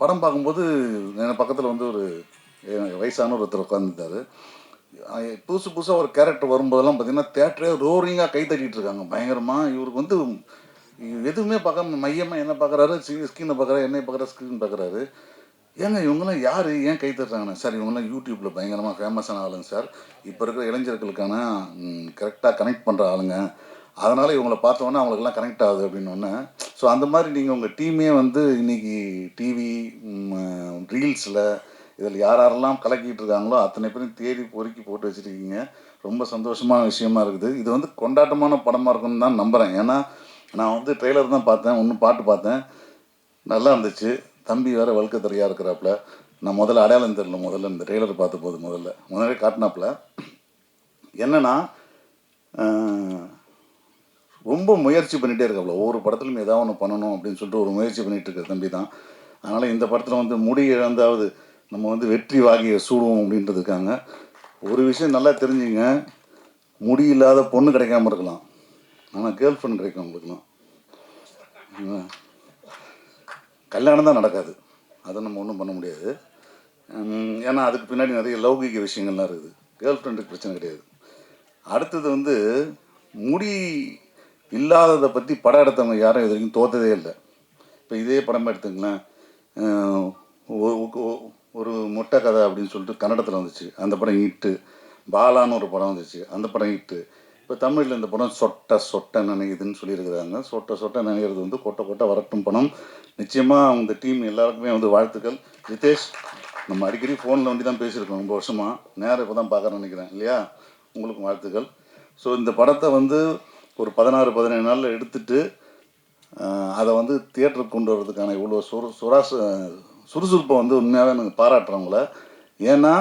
[SPEAKER 5] படம் பார்க்கும்போது என் பக்கத்தில் வந்து ஒரு வயசான ஒருத்தர் உட்காந்துருந்தார். புதுசாக ஒரு கேரக்டர் வரும்போதெல்லாம் பார்த்திங்கன்னா தியேட்டரே ரோரிங்காக கை தட்டிகிட்டு இருக்காங்க பயங்கரமாக. இவருக்கு வந்து எதுவுமே பார்க்காம மையமாக என்ன பார்க்குறாரு, ஸ்க்ரீனை பார்க்குறாரு, என்னை பார்க்குறாரு, ஸ்க்ரீன் பார்க்குறாரு. ஏங்க இவங்கெல்லாம் யார், ஏன் கை தட்டுறாங்கண்ணே? சார் இவங்கெல்லாம் யூடியூப்பில் பயங்கரமாக ஃபேமஸான ஆளுங்க சார், இப்போ இருக்கிற இளைஞர்களுக்கான கரெக்டாக கனெக்ட் பண்ணுற ஆளுங்க, அதனால் இவங்கள பார்த்தோன்னே அவங்களுக்கெல்லாம் கனெக்ட் ஆகுது அப்படின்னோடனே. ஸோ அந்த மாதிரி நீங்கள் உங்கள் டீமே வந்து இன்றைக்கி டிவி, ரீல்ஸில் இதில் யாரெல்லாம் கலக்கிட்டு இருக்காங்களோ அத்தனை பேரும் தேடி பொறுக்கி போட்டு வச்சுருக்கீங்க. ரொம்ப சந்தோஷமான விஷயமா இருக்குது. இது வந்து கொண்டாட்டமான படமாக இருக்குன்னு தான் நம்புகிறேன். ஏன்னா நான் வந்து ட்ரெய்லர் தான் பார்த்தேன், பாட்டு பார்த்தேன், நல்லா இருந்துச்சு. தம்பி வேறு வழுக்க தெரியா இருக்கிறாப்புல. நான் முதல்ல அடையாளம் தெரியல, முதல்ல இந்த ட்ரெய்லர் பார்த்த போது முதல்ல காட்டினாப்புல. என்னென்னா ரொம்ப முயற்சி பண்ணிகிட்டே இருக்காப்புல, ஒவ்வொரு படத்துலையும் ஏதாவது ஒன்று பண்ணணும் அப்படின்னு சொல்லிட்டு ஒரு முயற்சி பண்ணிகிட்டு இருக்கிற தம்பி தான். அதனால் இந்த படத்தில் வந்து முடி இழந்தாவது நம்ம வந்து வெற்றி வாகிய சூடுவோம் அப்படின்றதுக்காங்க. ஒரு விஷயம் நல்லா தெரிஞ்சுங்க, முடி இல்லாத பொண்ணு கிடைக்காம இருக்கலாம், ஆனால் கேர்ள் ஃப்ரெண்ட் கிடைக்கும் உங்களுக்குலாம். கல்யாணம் தான் நடக்காது, அதை நம்ம ஒன்றும் பண்ண முடியாது. ஏன்னா அதுக்கு பின்னாடி நிறைய லௌகிக விஷயங்கள்லாம் இருக்குது. கேர்ள் ஃப்ரெண்டுக்கு பிரச்சனை கிடையாது. அடுத்தது வந்து முடி இல்லாததை பற்றி படம் எடுத்தவங்க யாரும் இது வரைக்கும் தோற்றதே இல்லை. இப்போ இதே படமாக எடுத்துங்களேன், ஒரு மொட்டை கதை அப்படின்னு சொல்லிட்டு கன்னடத்தில் வந்துச்சு, அந்த படம் ஹிட்டு. பாலான்னு ஒரு படம் வந்துச்சு, அந்த படம் ஹிட்டு. இப்போ தமிழில் இந்த படம் சொட்ட சொட்ட நினைக்குதுன்னு சொல்லியிருக்கிறாங்க. சொட்ட சொட்ட நினைக்கிறது வந்து கொட்டை கொட்டை வரட்டும் படம். நிச்சயமாக அவங்க டீம் எல்லாருக்குமே வந்து வாழ்த்துக்கள். ரிதேஷ், நம்ம அடிக்கடி ஃபோனில் வந்து தான் பேசியிருக்கோம் ரொம்ப வருஷமாக, நேரம் இப்போ தான் பார்க்குறேன்னு நினைக்கிறேன் இல்லையா? உங்களுக்கும் வாழ்த்துக்கள். ஸோ இந்த படத்தை வந்து ஒரு 16-17 நாளில் எடுத்துகிட்டு அதை வந்து தியேட்டருக்கு கொண்டு வர்றதுக்கான இவ்வளோ சுறுசுறுப்பை வந்து உண்மையாகவே எனக்கு பாராட்டுறவங்கள. ஏன்னா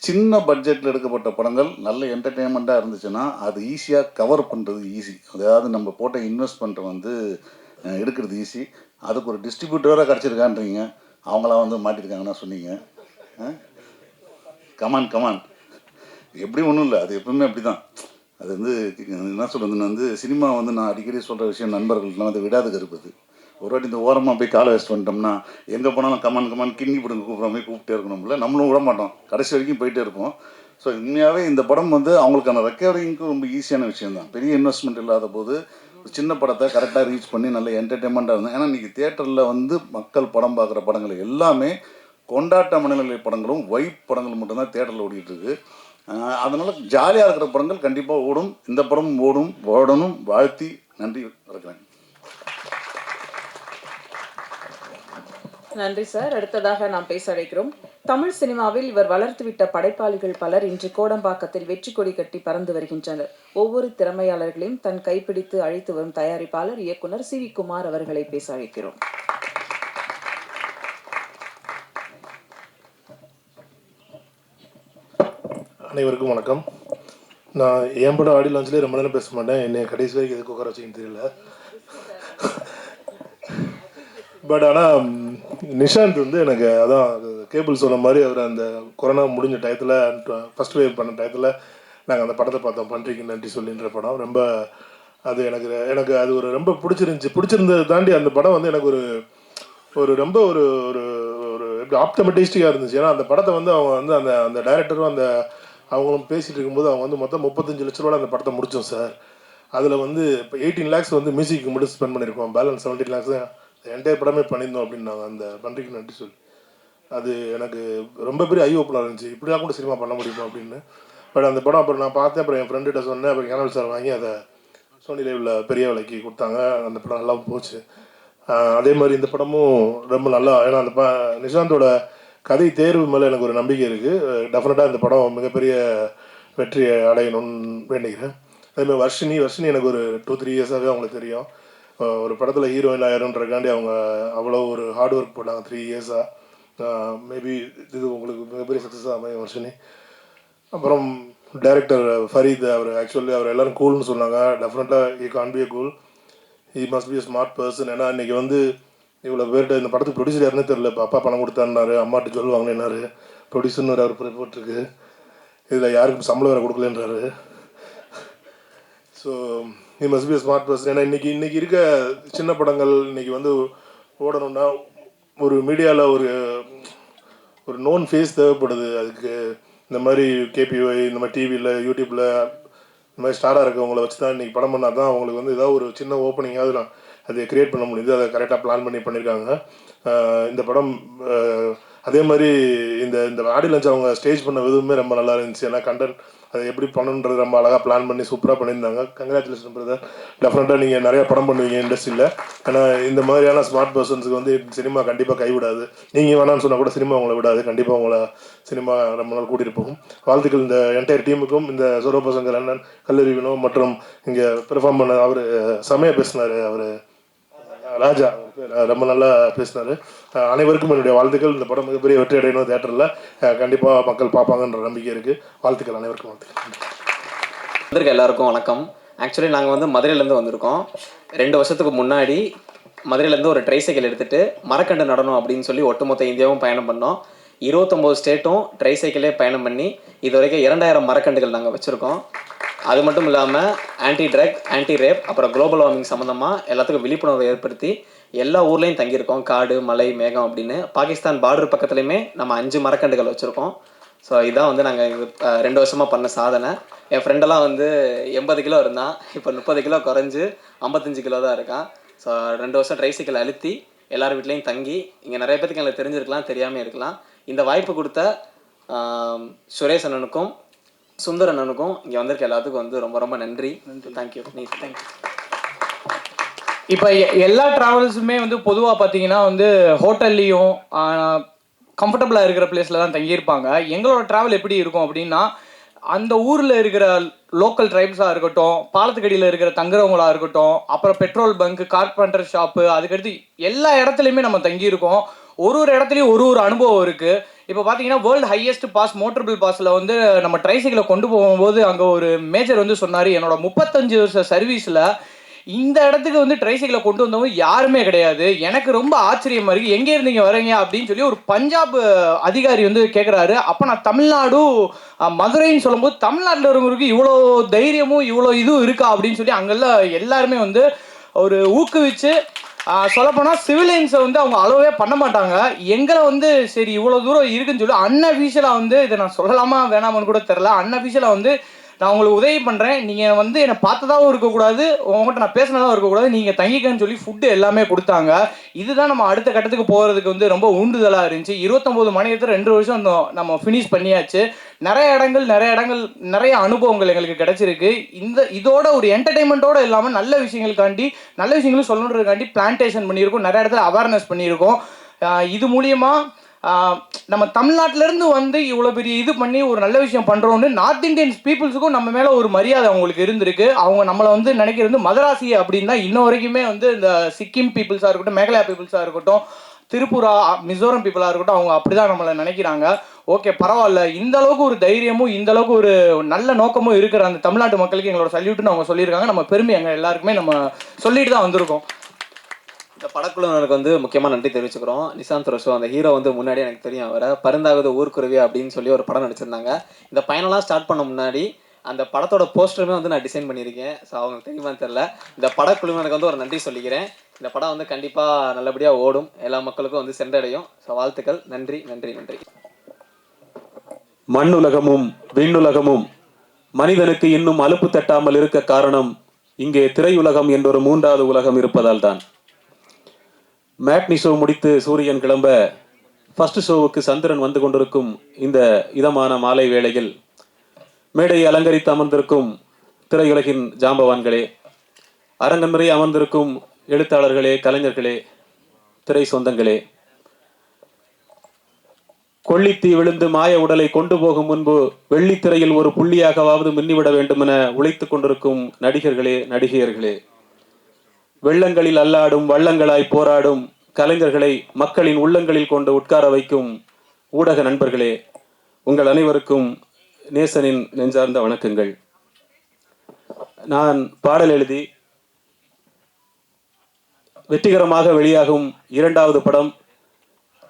[SPEAKER 5] சின்ன பட்ஜெட்டில் எடுக்கப்பட்ட படங்கள் நல்ல என்டர்டெயின்மெண்ட்டாக இருந்துச்சுன்னா அது ஈஸியாக கவர் பண்ணுறது ஈஸி. அதாவது நம்ம போட்ட இன்வெஸ்ட்மெண்ட்டை வந்து எடுக்கிறது ஈஸி. அதுக்கு ஒரு டிஸ்ட்ரிபியூட்டராக கிடச்சிருக்கான்றீங்க, அவங்களாம் வந்து மாட்டிருக்காங்கன்னா சொன்னீங்க. கமான் எப்படி ஒன்றும் இல்லை, அது எப்பவுமே அப்படி தான். அது வந்து என்ன சொல்கிறதுன்னு வந்து சினிமா வந்து நான் அடிக்கடி சொல்கிற விஷயம், நண்பர்கள்லாம் வந்து விடாது கருப்பது. ஒரு வாட்டி இந்த ஓரமாக போய் காலை வச்சுட்டு வந்துட்டோம்னா எங்கே போனாலும் கமான் கிண்ணி பிடுங்க கூப்பிட்ற மாதிரி கூப்பிட்டே இருக்கணும்ல, நம்மளும் விட மாட்டோம், கடைசி வரைக்கும் போயிட்டே இருப்போம். ஸோ உண்மையாகவே இந்த படம் வந்து அவங்களுக்கான ரெக்கவரிங்க்கு ரொம்ப ஈஸியான விஷயம் தான். பெரிய இன்வெஸ்ட்மெண்ட் இல்லாத போது ஒரு சின்ன படத்தை கரெக்டாக ரீச் பண்ணி நல்ல என்டர்டெயின்மெண்ட்டாக இருந்தேன். ஏன்னா இன்றைக்கி தியேட்டரில் வந்து மக்கள் படம் பார்க்குற படங்கள் எல்லாமே கொண்டாட்ட மனநிலை படங்களும் வைப் படங்கள் மட்டும்தான் தியேட்டரில் ஓடிட்டுருக்கு. அதனால் ஜாலியாக இருக்கிற படங்கள் கண்டிப்பாக ஓடும். இந்த படம் ஓடணும். வாழ்த்தி நன்றி இருக்கிறேன்.
[SPEAKER 1] நன்றி சார். அடுத்ததாக நாம் பேச அழைக்கிறோம். தமிழ் சினிமாவில் இவர் வளர்த்துவிட்ட படைப்பாளிகள் பலர் இன்று கோடம்பாக்கத்தில் வெற்றி கொடி கட்டி பறந்து வருகின்றனர். ஒவ்வொரு திறமையாளர்களையும் தன் கைப்பிடித்து அழைத்து வரும் தயாரிப்பாளர் இயக்குனர் சி வி குமார் அவர்களை பேச அழைக்கிறோம்.
[SPEAKER 6] அனைவருக்கும் வணக்கம். நான் என் படம் ஆடியோ லான்ச்லேயே ரொம்ப நேரம் பேச மாட்டேன், என்னை கடைசி வரைக்கும் எதுக்கு உட்கார வச்சுன்னு தெரியல. பட் ஆனால் நிஷாந்த் வந்து எனக்கு அதான் கேபிள் சொன்ன மாதிரி அவர் அந்த கொரோனா முடிஞ்ச டயத்தில் ஃபஸ்ட் வேவ் பண்ண டயத்தில் நாங்கள் அந்த படத்தை பார்த்தோம், பன்றிக்கு நன்றி சொல்லின்ற படம். ரொம்ப அது எனக்கு அது ஒரு ரொம்ப பிடிச்சிருந்ததை தாண்டி அந்த படம் வந்து எனக்கு ஒரு ரொம்ப ஒரு ஒரு எப்படி ஆப்டமெட்டிஸ்டிக்காக இருந்துச்சு. ஏன்னா அந்த படத்தை வந்து அவங்க வந்து அந்த டைரக்டரும் அவங்களும் பேசிகிட்டு இருக்கும்போது அவங்க வந்து மொத்தம் 35 லட்ச ரூபாய் அந்த படத்தை முடித்தோம் சார். அதில் வந்து இப்போ 18 lakhs வந்து மியூசிக்கு மட்டும் ஸ்பெண்ட் பண்ணியிருக்கோம், பேலன்ஸ் 17 lakhs என்டையர் படமே பண்ணியிருந்தோம் அப்படின்னு நாங்கள் அந்த பன்றிக்கு நன்றி சொல்லி. அது எனக்கு ரொம்ப பெரிய ஐ ஓப்பனாக இருந்துச்சு, இப்படிலாம் கூட சினிமா பண்ண முடியுமா அப்படின்னு. பட் அந்த படம் அப்புறம் நான் பார்த்தேன், அப்புறம் என் ஃப்ரெண்டுகிட்ட சொன்னேன், அப்புறம் கேனல் சார் வாங்கி அதை சோனி லைவில் பெரிய விலைக்கு கொடுத்தாங்க. அந்த படம் நல்லா போச்சு. அதே மாதிரி இந்த படமும் ரொம்ப நல்லா, ஏன்னா அந்த நிஷாந்தோட கதை தேர்வு மேலே எனக்கு ஒரு நம்பிக்கை இருக்குது. டெஃபினட்டாக இந்த படம் மிகப்பெரிய வெற்றியை அடையணும்னு வேண்டிக்கிறேன். அதேமாதிரி வர்ஷினி எனக்கு ஒரு 2-3 இயர்ஸாகவே அவங்களுக்கு தெரியும். ஒரு படத்தில் ஹீரோயின் ஆயிருன்றக்காண்டி அவங்க அவ்வளோ ஒரு ஹார்ட் ஒர்க் போட்டாங்க 3 இயர்ஸாக. மேபி இது உங்களுக்கு மிகப்பெரிய சக்ஸஸாக அமையும் வர்ஷினி. அப்புறம் டைரக்டர் ஃபரீத், அவர் எல்லோரும் கூல்னு சொன்னாங்க. டெஃபினட்டாக he can be a cool, he must be a smart person. ஏன்னா இன்றைக்கி வந்து இவ்வளோ பேர்கிட்ட இந்த படத்துக்கு ப்ரொடியூசர் யாருன்னு தெரியல. இப்போ அப்பா பணம் கொடுத்தாருனாரு, அம்மாட்ட சொல்லுவாங்கன்னாரு, ப்ரொடியூசர்னு அவர் போட்டிருக்கு, இதில் யாருக்கும் சம்பளம் வேறு கொடுக்கலன்றாரு. So he must be a smart person. ஏன்னா இன்றைக்கி இருக்க சின்ன படங்கள் இன்றைக்கி வந்து ஓடணுன்னா ஒரு மீடியாவில் ஒரு நோன் ஃபேஸ் தேவைப்படுது. அதுக்கு இந்த மாதிரி KPY, இந்த மாதிரி டிவியில் யூடியூப்பில் இந்த மாதிரி ஸ்டாராக இருக்கவங்கள வச்சு தான் இன்றைக்கி படம் பண்ணால் தான் அவங்களுக்கு வந்து ஏதாவது ஒரு சின்ன ஓப்பனிங்காவது நான் அதை க்ரியேட் பண்ண முடியுது. அதை கரெக்டாக பிளான் பண்ணியிருக்காங்க இந்த படம். அதே மாதிரி இந்த ஆடியோ லான்ச் அவங்க ஸ்டேஜ் பண்ண விதமே ரொம்ப நல்லா இருந்துச்சு. ஏன்னா கண்டென்ட் அதை எப்படி பண்ணணுன்றது ரொம்ப அழகாக பிளான் பண்ணி சூப்பராக பண்ணியிருந்தாங்க. Congratulation brother. டெஃபினட்டாக நீங்கள் நிறையா படம் பண்ணுவீங்க இண்டஸ்ட்ரியில். ஏன்னா இந்த மாதிரியான ஸ்மார்ட் பர்சன்ஸுக்கு வந்து சினிமா கண்டிப்பாக கைவிடாது. நீங்கள் வேணான்னு சொன்னால் கூட சினிமா உங்களை விடாது, கண்டிப்பாக உங்களை சினிமா ரொம்ப நாள் கூட்டிகிட்டு போகும். வாழ்த்துக்கள் இந்த என்டையர் டீமுக்கும். இந்த சூரபசங்கர் அண்ணன், கல்லூரி வினோ மற்றும் இங்கே பெர்ஃபார்ம் பண்ண அவர் செமையாக பேசினார், அவர் ராஜா ரொம்ப நல்லா பேசினார். அனைவருக்கும் என்னுடைய வாழ்த்துக்கள். இந்த படம் மிகப்பெரிய வெற்றி அடையணும், தேட்டரில் கண்டிப்பாக மக்கள் பார்ப்பாங்கன்ற நம்பிக்கை இருக்குது. வாழ்த்துக்கள், அனைவருக்கும் வாழ்த்துக்கள்.
[SPEAKER 7] வந்திருக்க எல்லாருக்கும் வணக்கம். ஆக்சுவலி நாங்கள் வந்து மதுரையிலேருந்து வந்திருக்கோம். 2 வருஷத்துக்கு முன்னாடி மதுரையிலேருந்து ஒரு ட்ரைசைக்கிள் எடுத்துகிட்டு மரக்கண்டு நடனம் அப்படின்னு சொல்லி ஒட்டுமொத்த இந்தியாவும் பயணம் பண்ணோம். 29 ஸ்டேட்டும் ட்ரைசைக்கிளே பயணம் பண்ணி இது வரைக்கும் 2000 மரக்கண்டுகள் நாங்கள் வச்சுருக்கோம். அது மட்டும் இல்லாமல் ஆன்டி ட்ரக், ஆன்டி ரேப், அப்புறம் குளோபல் வார்மிங் சம்மந்தமாக எல்லாத்துக்கும் விழிப்புணர்வு ஏற்படுத்தி எல்லா ஊர்லேயும் தங்கியிருக்கோம். காடு, மலை, மேகம் அப்படின்னு. பாகிஸ்தான் பார்டர் பக்கத்துலேயுமே நம்ம 5 மரக்கண்டுகள் வச்சுருக்கோம். ஸோ இதான் வந்து நாங்கள் 2 வருஷமாக பண்ண சாதனை. என் ஃப்ரெண்டெல்லாம் வந்து 80 கிலோ இருந்தான், இப்போ 30 கிலோ குறைஞ்சி 55 கிலோ தான் இருக்கான். ஸோ 2 வருஷம் ட்ரைசைக்கிள் அழுத்தி எல்லார் வீட்லேயும் தங்கி இங்கே நிறைய பேருக்கு எங்களுக்கு தெரிஞ்சிருக்கலாம், தெரியாமல் இருக்கலாம். இந்த வாய்ப்பு கொடுத்த சுரேஷ் அண்ணனுக்கும் சுந்தர் அண்ணனுக்கும் இங்கே வந்திருக்க எல்லாத்துக்கும் வந்து ரொம்ப ரொம்ப நன்றி. தேங்க்யூ. தேங்க்யூ.
[SPEAKER 8] இப்போ எல்லா ட்ராவல்ஸுமே வந்து பொதுவாக பார்த்தீங்கன்னா வந்து ஹோட்டல்லையும் கம்ஃபர்டபுளாக இருக்கிற பிளேஸில் தான் தங்கியிருப்பாங்க. எங்களோட ட்ராவல் எப்படி இருக்கும் அப்படின்னா, அந்த ஊரில் இருக்கிற லோக்கல் ட்ரைப்ஸாக இருக்கட்டும், பாலத்துக்கடியில் இருக்கிற தங்குறவங்களாக இருக்கட்டும், அப்புறம் பெட்ரோல் பங்க், கார்பெண்டர் ஷாப்பு, அதுக்கடுத்து எல்லா இடத்துலையுமே நம்ம தங்கியிருக்கோம். ஒரு இடத்துலையும் ஒரு அனுபவம் இருக்குது. இப்போ பார்த்தீங்கன்னா வேர்ல்டு ஹையஸ்ட் பாஸ் மோட்டரபிள் பாஸில் வந்து நம்ம ட்ரைசைக்கிளை கொண்டு போகும்போது அங்கே ஒரு மேஜர் வந்து சொன்னார், என்னோட 35 வருஷ சர்வீஸில் இந்த இடத்துக்கு வந்து ட்ரைசைக்கிளை கொண்டு வந்தவங்க யாருமே கிடையாது. எனக்கு ரொம்ப ஆச்சரியமா இருக்கு, எங்கே இருந்தீங்க வரீங்க அப்படின்னு சொல்லி ஒரு பஞ்சாப் அதிகாரி வந்து கேட்குறாரு. அப்போ நான் தமிழ்நாடு மதுரைன்னு சொல்லும்போது தமிழ்நாட்டில் இருக்கிறவங்களுக்கு இவ்வளோ தைரியமும் இவ்வளோ இதுவும் இருக்கா அப்படின்னு சொல்லி அங்கெல்லாம் எல்லாருமே வந்து ஒரு ஊக்குவிச்சு, சொல்லப்போனால் சிவிலியன்ஸை வந்து அவங்க அளவே பண்ண மாட்டாங்க. எங்களை வந்து சரி இவ்வளோ தூரம் இருக்குன்னு சொல்லி அன்அஃபீஷியலாக வந்து இதை நான் சொல்லலாமா வேணாமான்னு கூட தெரில, அன்அஃபீஷியலாக வந்து நான் உங்களுக்கு உதவி பண்ணுறேன், நீங்கள் வந்து என்னை பார்த்ததாகவும் இருக்கக்கூடாது, உங்கள்கிட்ட நான் பேசினதாகவும் இருக்கக்கூடாது, நீங்கள் தங்கிக்கன்னு சொல்லி ஃபுட்டு எல்லாமே கொடுத்தாங்க. இதுதான் நம்ம அடுத்த கட்டத்துக்கு போகிறதுக்கு வந்து ரொம்ப ஊண்டுதலாக இருந்துச்சு. 29 மணி நேரத்தில் 2 வருஷம் நம்ம ஃபினிஷ் பண்ணியாச்சு. நிறைய இடங்கள் நிறைய அனுபவங்கள் எங்களுக்கு கிடைச்சிருக்கு. இதோட ஒரு என்டர்டைன்மெண்ட்டோடு இல்லாமல் நல்ல விஷயங்களும் சொல்லணுன்றதுக்காண்டி பிளான்டேஷன் பண்ணியிருக்கோம், நிறைய இடத்துல அவேர்னஸ் பண்ணியிருக்கோம். இது மூலியமாக நம்ம தமிழ்நாட்டிலேருந்து வந்து இவ்வளோ பெரிய இது பண்ணி ஒரு நல்ல விஷயம் பண்ணுறோன்னு நார்த் இந்தியன்ஸ் பீப்புள்ஸுக்கும் நம்ம மேலே ஒரு மரியாதை அவங்களுக்கு இருந்திருக்கு. அவங்க நம்மளை வந்து நினைக்கிறது மதராசி அப்படின்னா இன்ன வரைக்குமே வந்து இந்த சிக்கிம் பீப்புள்ஸாக இருக்கட்டும், மேகாலயா பீப்புள்ஸாக இருக்கட்டும், திரிபுரா மிசோரம் பீப்புளாக இருக்கட்டும், அவங்க அப்படி தான் நம்மளை நினைக்கிறாங்க. ஓகே பரவாயில்ல, இந்த அளவுக்கு ஒரு தைரியமும் இந்த அளவுக்கு ஒரு நல்ல நோக்கமும் இருக்கிற அந்த தமிழ்நாட்டு மக்களுக்கு எங்களோட சல்யூட்னு அவங்க சொல்லியிருக்காங்க. நம்ம பெருமை எங்கள் எல்லாருக்குமே நம்ம சொல்லிட்டு தான் வந்திருக்கோம்.
[SPEAKER 7] இந்த படக்குழுவினருக்கு வந்து முக்கியமாக நன்றி தெரிவிச்சுக்கிறோம். நிசாந்த் ரோஷோ அந்த ஹீரோ வந்து முன்னாடி எனக்கு தெரியும், அவரை பருந்தாவது ஊர்க்குருவி அப்படின்னு சொல்லி ஒரு படம் நடிச்சிருந்தாங்க. இந்த பயணம்லாம் ஸ்டார்ட் பண்ண முன்னாடி அந்த படத்தோட போஸ்டருமே வந்து நான் டிசைன் பண்ணியிருக்கேன். ஸோ அவங்களுக்கு தெரியுமான்னு தெரில. இந்த படக்குழுவினருக்கு வந்து ஒரு நன்றி சொல்லிக்கிறேன். இந்த படம் வந்து கண்டிப்பாக நல்லபடியாக ஓடும், எல்லா மக்களுக்கும் வந்து சென்றடையும். ஸோ வாழ்த்துக்கள். நன்றி நன்றி நன்றி.
[SPEAKER 9] மண்ணுலகமும் விண்ணுலகமும் மனிதனுக்கு இன்னும் அலுப்பு தட்டாமல் இருக்க காரணம் இங்கே திரையுலகம் என்றொரு 3வது உலகம் இருப்பதால் தான். மேட்னி ஷோ முடித்து சூரியன் கிளம்ப ஃபர்ஸ்ட் ஷோவுக்கு சந்திரன் வந்து கொண்டிருக்கும் இந்த இதமான மாலை வேளையில் மேடையை அலங்கரித்து அமர்ந்திருக்கும் திரையுலகின் ஜாம்பவான்களே, அரங்கம் நிறைய அமர்ந்திருக்கும் எழுத்தாளர்களே, கலைஞர்களே, திரை சொந்தங்களே, கொள்ளித்தீ விழுந்து மாய உடலை கொண்டு போகும் முன்பு வெள்ளித்திரையில் ஒரு புள்ளியாகவாவது மின்னிவிட வேண்டும் என உழைத்துக் கொண்டிருக்கும் நடிகர்களே, நடிகையர்களே, வெள்ளங்களில் அல்லாடும் வள்ளங்களாய் போராடும் கலைஞர்களை மக்களின் உள்ளங்களில் கொண்டு உட்கார வைக்கும் ஊடக நண்பர்களே, உங்கள் அனைவருக்கும் நேசனின் நெஞ்சார்ந்த வணக்கங்கள். நான் பாடல் எழுதி வெற்றிகரமாக வெளியாகும் 2வது படம்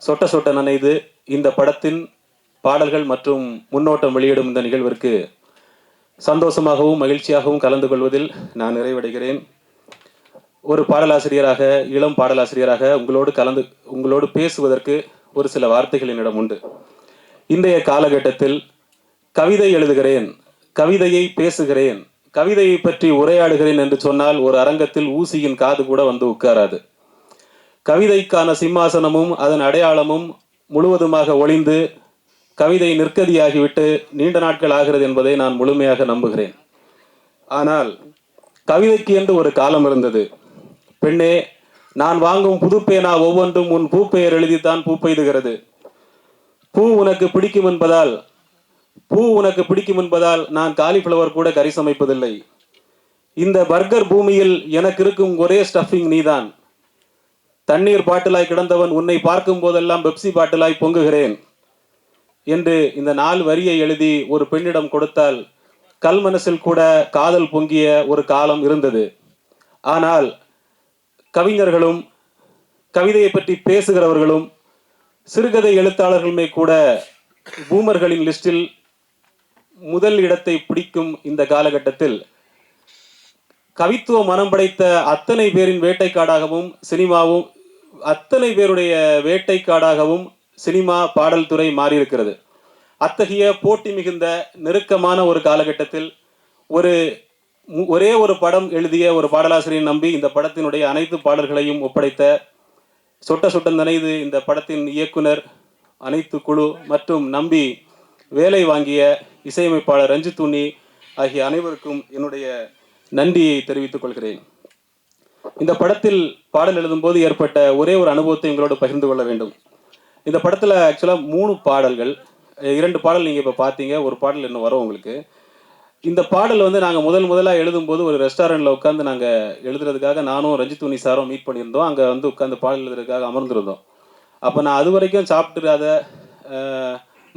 [SPEAKER 9] சொட்ட சொட்ட நனைது. இந்த படத்தின் பாடல்கள் மற்றும் முன்னோட்டம் வெளியிடும் இந்த நிகழ்விற்கு சந்தோஷமாகவும் மகிழ்ச்சியாகவும் கலந்து கொள்வதில் நான் நிறைவடைகிறேன். ஒரு பாடலாசிரியராக, இளம் பாடலாசிரியராக உங்களோடு பேசுவதற்கு ஒரு சில வார்த்தைகள் என்னிடம் உண்டு. இன்றைய காலகட்டத்தில் கவிதை எழுதுகிறேன், கவிதையை பேசுகிறேன், கவிதையை பற்றி உரையாடுகிறேன் என்று சொன்னால் ஒரு அரங்கத்தில் ஊசியின் காது கூட வந்து உட்காராது. கவிதைக்கான சிம்மாசனமும் அதன் அடையாளமும் முழுவதுமாக ஒளிந்து கவிதை நிற்கதியாகிவிட்டு நீண்ட நாட்கள் ஆகிறது என்பதை நான் முழுமையாக நம்புகிறேன். ஆனால் கவிதைக்கு என்று ஒரு காலம் இருந்தது. பெண்ணே, நான் வாங்கும் புது பேனா ஒவ்வொன்றும் உன் பூப்பெயர் எழுதித்தான் பூ பெய்துகிறது. பூ உனக்கு பிடிக்கும் என்பதால் நான் காலிஃப்ளவர் கூட கறி சமைப்பதில்லை. இந்த பர்கர் பூமியில் எனக்கு இருக்கும் ஒரே ஸ்டஃபிங் நீதான். தண்ணீர் பாட்டிலாய் கிடந்தவன் உன்னை பார்க்கும் போதெல்லாம் பெப்சி பாட்டிலாய் பொங்குகிறேன் என்று இந்த 4 வரியை எழுதி ஒரு பெண்ணிடம் கொடுத்தால் கல் மனசில் கூட காதல் பொங்கிய ஒரு காலம் இருந்தது. ஆனால் கவிஞர்களும் கவிதையை பற்றி பேசுகிறவர்களும் சிறுகதை எழுத்தாளர்களுமே கூட பூமர்களின் லிஸ்டில் முதல் இடத்தை பிடிக்கும் இந்த காலகட்டத்தில் கவித்துவ மனம் படைத்த அத்தனை பேரின் வேட்டைக்காடாகவும் சினிமா பாடல் துறை மாறியிருக்கிறது. அத்தகைய போட்டி மிகுந்த நெருக்கமான ஒரு காலகட்டத்தில் ஒரே ஒரு படம் எழுதிய ஒரு பாடலாசிரியை நம்பி இந்த படத்தினுடைய அனைத்து பாடல்களையும் ஒப்படைத்த சொட்ட சொட்ட நனைது இந்த படத்தின் இயக்குனர், அனைத்து குழு மற்றும் நம்பி வேலை வாங்கிய இசையமைப்பாளர் ரஞ்சித் உன்னி ஆகிய அனைவருக்கும் என்னுடைய நன்றியை தெரிவித்துக் கொள்கிறேன். இந்த படத்தில் பாடல் எழுதும்போது ஏற்பட்ட ஒரே ஒரு அனுபவத்தை எங்களோடு பகிர்ந்து கொள்ள வேண்டும். இந்த படத்தில் ஆக்சுவலாக 3 பாடல்கள், 2 பாடல் நீங்கள் இப்போ பார்த்தீங்க, ஒரு பாடல் இன்னும் வரும் உங்களுக்கு. இந்த பாடல் வந்து நாங்கள் முதலாக எழுதும்போது ஒரு ரெஸ்டாரண்ட்டில் உட்காந்து நாங்கள் எழுதுறதுக்காக நானும் ரஞ்சித் உன்னி சாரும் மீட் பண்ணியிருந்தோம். அங்கே வந்து உட்காந்து பாடல் எழுதுறதுக்காக அமர்ந்திருந்தோம். அப்போ நான் அது வரைக்கும் சாப்பிட்டுறாத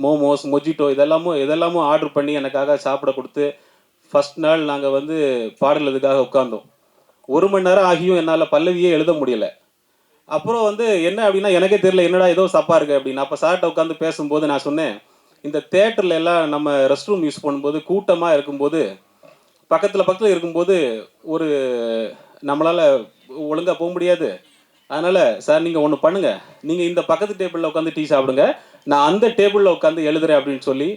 [SPEAKER 9] மோமோஸ், மொஜிட்டோ இதெல்லாமும் ஆர்டர் பண்ணி எனக்காக சாப்பிட கொடுத்து ஃபஸ்ட் நாள் நாங்கள் வந்து பாடல் இதுக்காக உட்காந்தோம். 1 மணி நேரம் ஆகியும் என்னால் பல்லவியே எழுத முடியல. அப்புறம் வந்து என்ன அப்படின்னா எனக்கே தெரியல, என்னடா ஏதோ தப்பாக இருக்குது அப்படின்னு. அப்போ சார்கிட்ட உட்காந்து பேசும்போது நான் சொன்னேன், இந்த தேட்டரில் எல்லாம் நம்ம ரெஸ்ட் ரூம் யூஸ் பண்ணும்போது கூட்டமாக இருக்கும்போது பக்கத்தில் இருக்கும்போது ஒரு நம்மளால் ஒழுங்காக போக முடியாது. அதனால் சார் நீங்கள் ஒன்று பண்ணுங்கள், நீங்கள் இந்த பக்கத்து டேபிளில் உட்காந்து டீ சாப்பிடுங்க, நான் அந்த டேபிளில் உட்காந்து எழுதுறேன் அப்படின்னு சொல்லி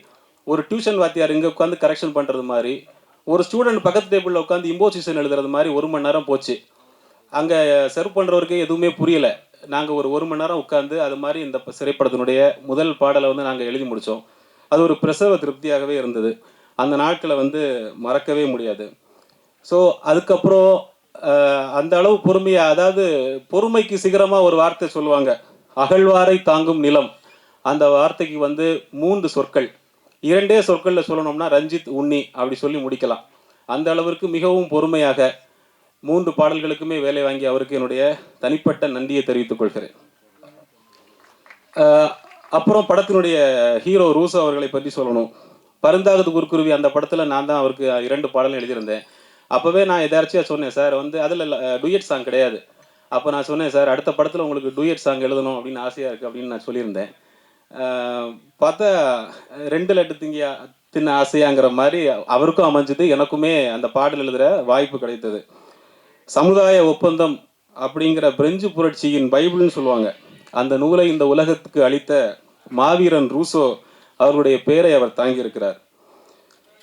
[SPEAKER 9] ஒரு டியூஷன் வாத்தியார் இங்கே உட்காந்து கரெக்ஷன் பண்ணுறது மாதிரி, ஒரு ஸ்டூடெண்ட் பக்கத்து டேபிளில் உட்காந்து இம்போசிஷன் எழுதுறது மாதிரி 1 மணி நேரம் போச்சு. அங்கே சர்வ் பண்ணுறவருக்கு எதுவுமே புரியலை. நாங்கள் ஒரு 1 மணி நேரம் உட்காந்து அது மாதிரி இந்த திரைப்படத்தினுடைய முதல் பாடலை வந்து நாங்கள் எழுதி முடித்தோம். அது ஒரு பிரசவ திருப்தியாகவே இருந்தது. அந்த நாட்களை வந்து மறக்கவே முடியாது. ஸோ அதுக்கப்புறம் அந்த அளவு பொறுமையாக, அதாவது பொறுமைக்கு சிகரமாக ஒரு வார்த்தை சொல்லுவாங்க, அகழ்வாரை தாங்கும் நிலம். அந்த வார்த்தைக்கு வந்து 3 சொற்கள், 2 சொற்களில் சொல்லணும்னா ரஞ்சித், உன்னி அப்படி சொல்லி முடிக்கலாம். அந்த அளவிற்கு மிகவும் பொறுமையாக 3 பாடல்களுக்குமே வேலை வாங்கி அவருக்கு என்னுடைய தனிப்பட்ட நன்றியை தெரிவித்துக் கொள்கிறேன். அப்புறம் படத்தினுடைய ஹீரோ ரூசோ அவர்களை பற்றி சொல்லணும். பருந்தாகுது குறுக்குருவி அந்த படத்தில் நான் தான் அவருக்கு 2 பாடலும் எழுதியிருந்தேன். அப்போவே நான் எதாச்சியாக சொன்னேன், சார் வந்து அதில் டூயட் சாங் கிடையாது. அப்போ நான் சொன்னேன், சார் அடுத்த படத்தில் உங்களுக்கு டூயட் சாங் எழுதணும் அப்படின்னு ஆசையாக இருக்குது அப்படின்னு நான் சொல்லியிருந்தேன். பார்த்தா 2 லட்டு தின்ன ஆசையாங்கிற மாதிரி அவருக்கும் அமைஞ்சது, எனக்குமே அந்த பாடல் எழுதுகிற வாய்ப்பு கிடைத்தது. சமுதாய ஒப்பந்தம் அப்படிங்கிற பிரெஞ்சு புரட்சியின் பைபிள்னு சொல்லுவாங்க, அந்த நூலை இந்த உலகத்துக்கு அளித்த மாவீரன் ரூசோ அவருடைய பெயரை அவர் தாங்கியிருக்கிறார்.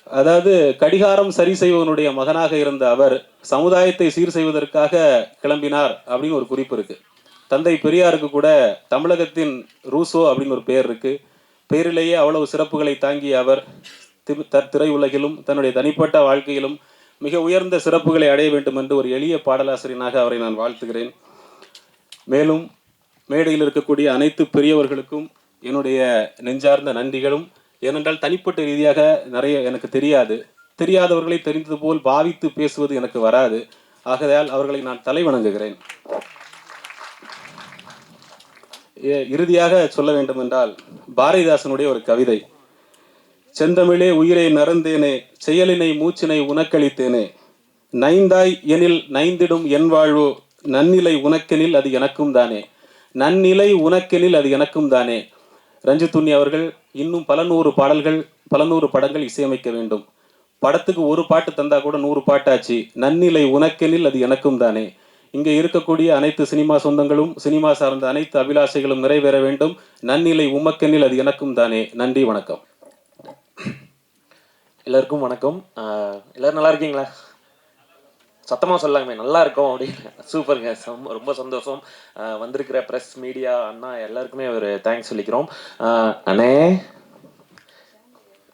[SPEAKER 9] அதாவது கடிகாரம் சரி செய்வதனுடைய மகனாக இருந்த அவர் சமுதாயத்தை சீர் செய்வதற்காக கிளம்பினார் அப்படின்னு ஒரு குறிப்பு இருக்கு. தந்தை பெரியாருக்கு கூட தமிழகத்தின் ரூசோ அப்படின்னு ஒரு பெயர் இருக்கு. பெயரிலேயே அவ்வளவு சிறப்புகளை தாங்கிய அவர் திரையுலகிலும் தன்னுடைய தனிப்பட்ட வாழ்க்கையிலும் மிக உயர்ந்த சிறப்புகளை அடைய வேண்டும் என்று ஒரு எளிய பாடலாசிரியனாக அவரை நான் வாழ்த்துகிறேன். மேலும் மேடையில் இருக்கக்கூடிய அனைத்து பெரியவர்களுக்கும் என்னுடைய நெஞ்சார்ந்த நன்றிகளும். ஏனென்றால் தனிப்பட்ட ரீதியாக நிறைய எனக்கு தெரியாதவர்களை தெரிந்தது போல் பாவித்து பேசுவது எனக்கு வராது. ஆகையால் அவர்களை நான் தலை வணங்குகிறேன். இறுதியாக சொல்ல வேண்டும் என்றால் பாரதிதாசனுடைய ஒரு கவிதை, செந்தமிழே உயிரை நறந்தேனே, செயலினை மூச்சினை உனக்களித்தேனே, நைந்தாய் எனில் நைந்திடும் என் வாழ்வோ, நன்னிலை உனக்கெனில் அது எனக்கும் தானே, நன்னிலை உனக்கெனில் அது எனக்கும் தானே. ரஞ்சித் உன்னி அவர்கள் இன்னும் பல 100 பாடல்கள், பல 100 படங்கள் இசையமைக்க வேண்டும். படத்துக்கு ஒரு பாட்டு தந்தா கூட 100 பாட்டாச்சு. நன்னிலை உனக்கெனில் அது எனக்கும் தானே. இங்கே இருக்கக்கூடிய அனைத்து சினிமா சொந்தங்களும், சினிமா சார்ந்த அனைத்து அபிலாஷைகளும் நிறைவேற வேண்டும். நன்னிலை உமக்கெனில் அது எனக்கும் தானே. நன்றி, வணக்கம்.
[SPEAKER 10] எல்லாருக்கும் வணக்கம். எல்லாரும் நல்லா இருக்கீங்களா? சத்தமாக சொல்லாமே, நல்லா இருக்கும் அப்படின்னு. சூப்பருங்க, ரொம்ப சந்தோஷம். வந்திருக்கிற ப்ரெஸ், மீடியா அண்ணா எல்லாருக்குமே ஒரு தேங்க்ஸ் சொல்லிக்கிறோம். அண்ணே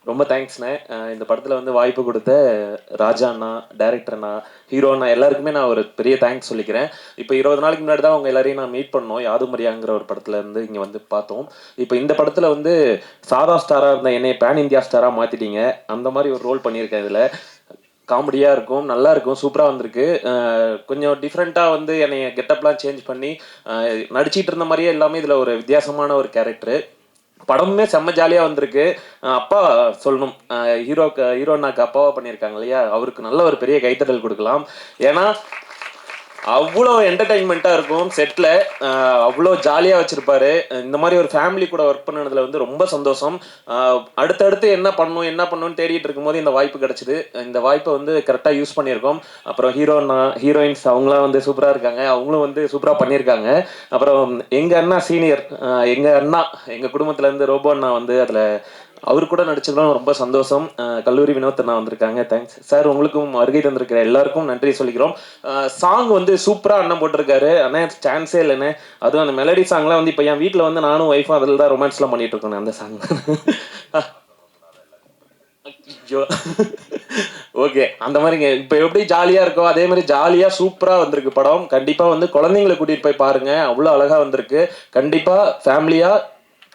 [SPEAKER 10] ரொம்ப தேங்க்ஸ்ண்ணே. இந்த படத்தில் வந்து வாய்ப்பு கொடுத்த ராஜா அண்ணா, டைரக்டர் அண்ணா, ஹீரோ அண்ணா எல்லாருக்குமே நான் ஒரு பெரிய தேங்க்ஸ் சொல்லிக்கிறேன். இப்போ 20 நாளைக்கு முன்னாடி தான் அவங்க எல்லாரையும் நான் மீட் பண்ணோம். யாதுமரியாங்கிற ஒரு படத்தில் இருந்து இங்கே வந்து பார்த்தோம். இப்போ இந்த படத்தில் வந்து சாதா ஸ்டாராக இருந்த என்னை பேன் இந்தியா ஸ்டாராக மாற்றிட்டீங்க. அந்த மாதிரி ஒரு ரோல் பண்ணியிருக்கேன். இதில் காமெடியாக இருக்கும், நல்லா இருக்கும், சூப்பராக வந்திருக்கு. கொஞ்சம் டிஃப்ரெண்ட்டாக வந்து என்னை கெட்டப்லாம் சேஞ்ச் பண்ணி நடிச்சிட்டு இருந்த மாதிரியே எல்லாமே இதில் ஒரு வித்தியாசமான ஒரு கேரக்டரு. படமுமே செம்ம ஜாலியாக வந்திருக்கு. அப்பா சொல்லணும், ஹீரோனாக்கு அப்பாவா பண்ணியிருக்காங்க இல்லையா, அவருக்கு நல்ல ஒரு பெரிய கைத்தட்டல் கொடுக்கலாம். ஏன்னா அவ்வளோ என்டர்டெயின்மெண்ட்டாக இருக்கும் செட்டில், அவ்வளோ ஜாலியாக வச்சுருப்பாரு. இந்த மாதிரி ஒரு ஃபேமிலி கூட ஒர்க் பண்ணதில் வந்து ரொம்ப சந்தோஷம். அடுத்தடுத்து என்ன பண்ணணும்னு தேடிட்டு இருக்கும்போது இந்த வாய்ப்பு கிடச்சிது. இந்த வாய்ப்பை வந்து கரெக்டாக யூஸ் பண்ணியிருக்கோம். அப்புறம் ஹீரோயின்ஸ் அவங்களாம் வந்து சூப்பராக இருக்காங்க, அவங்களும் வந்து சூப்பராக பண்ணியிருக்காங்க. அப்புறம் எங்கள் அண்ணா சீனியர், எங்கள் குடும்பத்துலேருந்து ரோபோ அண்ணா வந்து அதில் அவர் கூட நடிச்சதும் ரொம்ப சந்தோஷம். கல்லூரி வினோத் அண்ணா வந்திருக்காங்க, தேங்க்ஸ் சார். உங்களுக்கும் வருகை தந்திருக்கிற எல்லாருக்கும் நன்றி சொல்லிக்கிறோம். சாங் வந்து சூப்பராக அண்ணன் போட்டிருக்காரு. அண்ணா சான்ஸே இல்லைண்ணே. அதுவும் அந்த மெலடி சாங்லாம் வந்து இப்போ என் வீட்டில் வந்து நானும் ஒய்ஃபும் அதில் தான் ரொமான்ஸ்லாம் பண்ணிட்டு இருக்கோம். அந்த சாங் ஓகே, அந்த மாதிரிங்க. இப்போ எப்படி ஜாலியாக இருக்கோ அதே மாதிரி ஜாலியாக சூப்பராக வந்திருக்கு படம். கண்டிப்பாக வந்து குழந்தைங்களை கூட்டிகிட்டு போய் பாருங்கள், அவ்வளோ அழகாக வந்திருக்கு. கண்டிப்பாக ஃபேமிலியாக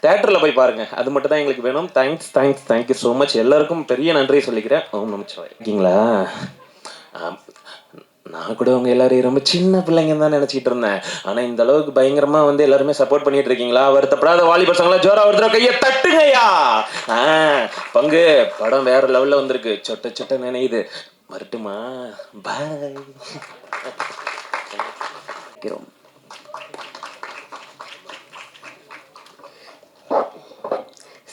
[SPEAKER 10] தேட்டரில் போய் பாருங்கள், அது மட்டும் தான் எங்களுக்கு வேணும். Thank you so much. எல்லாருக்கும் பெரிய நன்றி சொல்லிக்கிறேன். ஓம் நமச்சிவாய். இருக்கீங்களா? நான் கூட உங்க எல்லாரையும் ரொம்ப சின்ன பிள்ளைங்கன்னு தான் நினைச்சிட்டு இருந்தேன். ஆனா இந்த அளவுக்கு பயங்கரமா வந்து எல்லாருமே சப்போர்ட் பண்ணிட்டு இருக்கீங்களா? வருத்தப்படாத வாலி பசங்களா ஜோரா ஒரு தடவை கையை தட்டுங்கய்யா. பங்கு படம் வேற லெவல்ல வந்திருக்கு. சொட்ட சொட்ட நினையுது. வரட்டுமா? பாய்.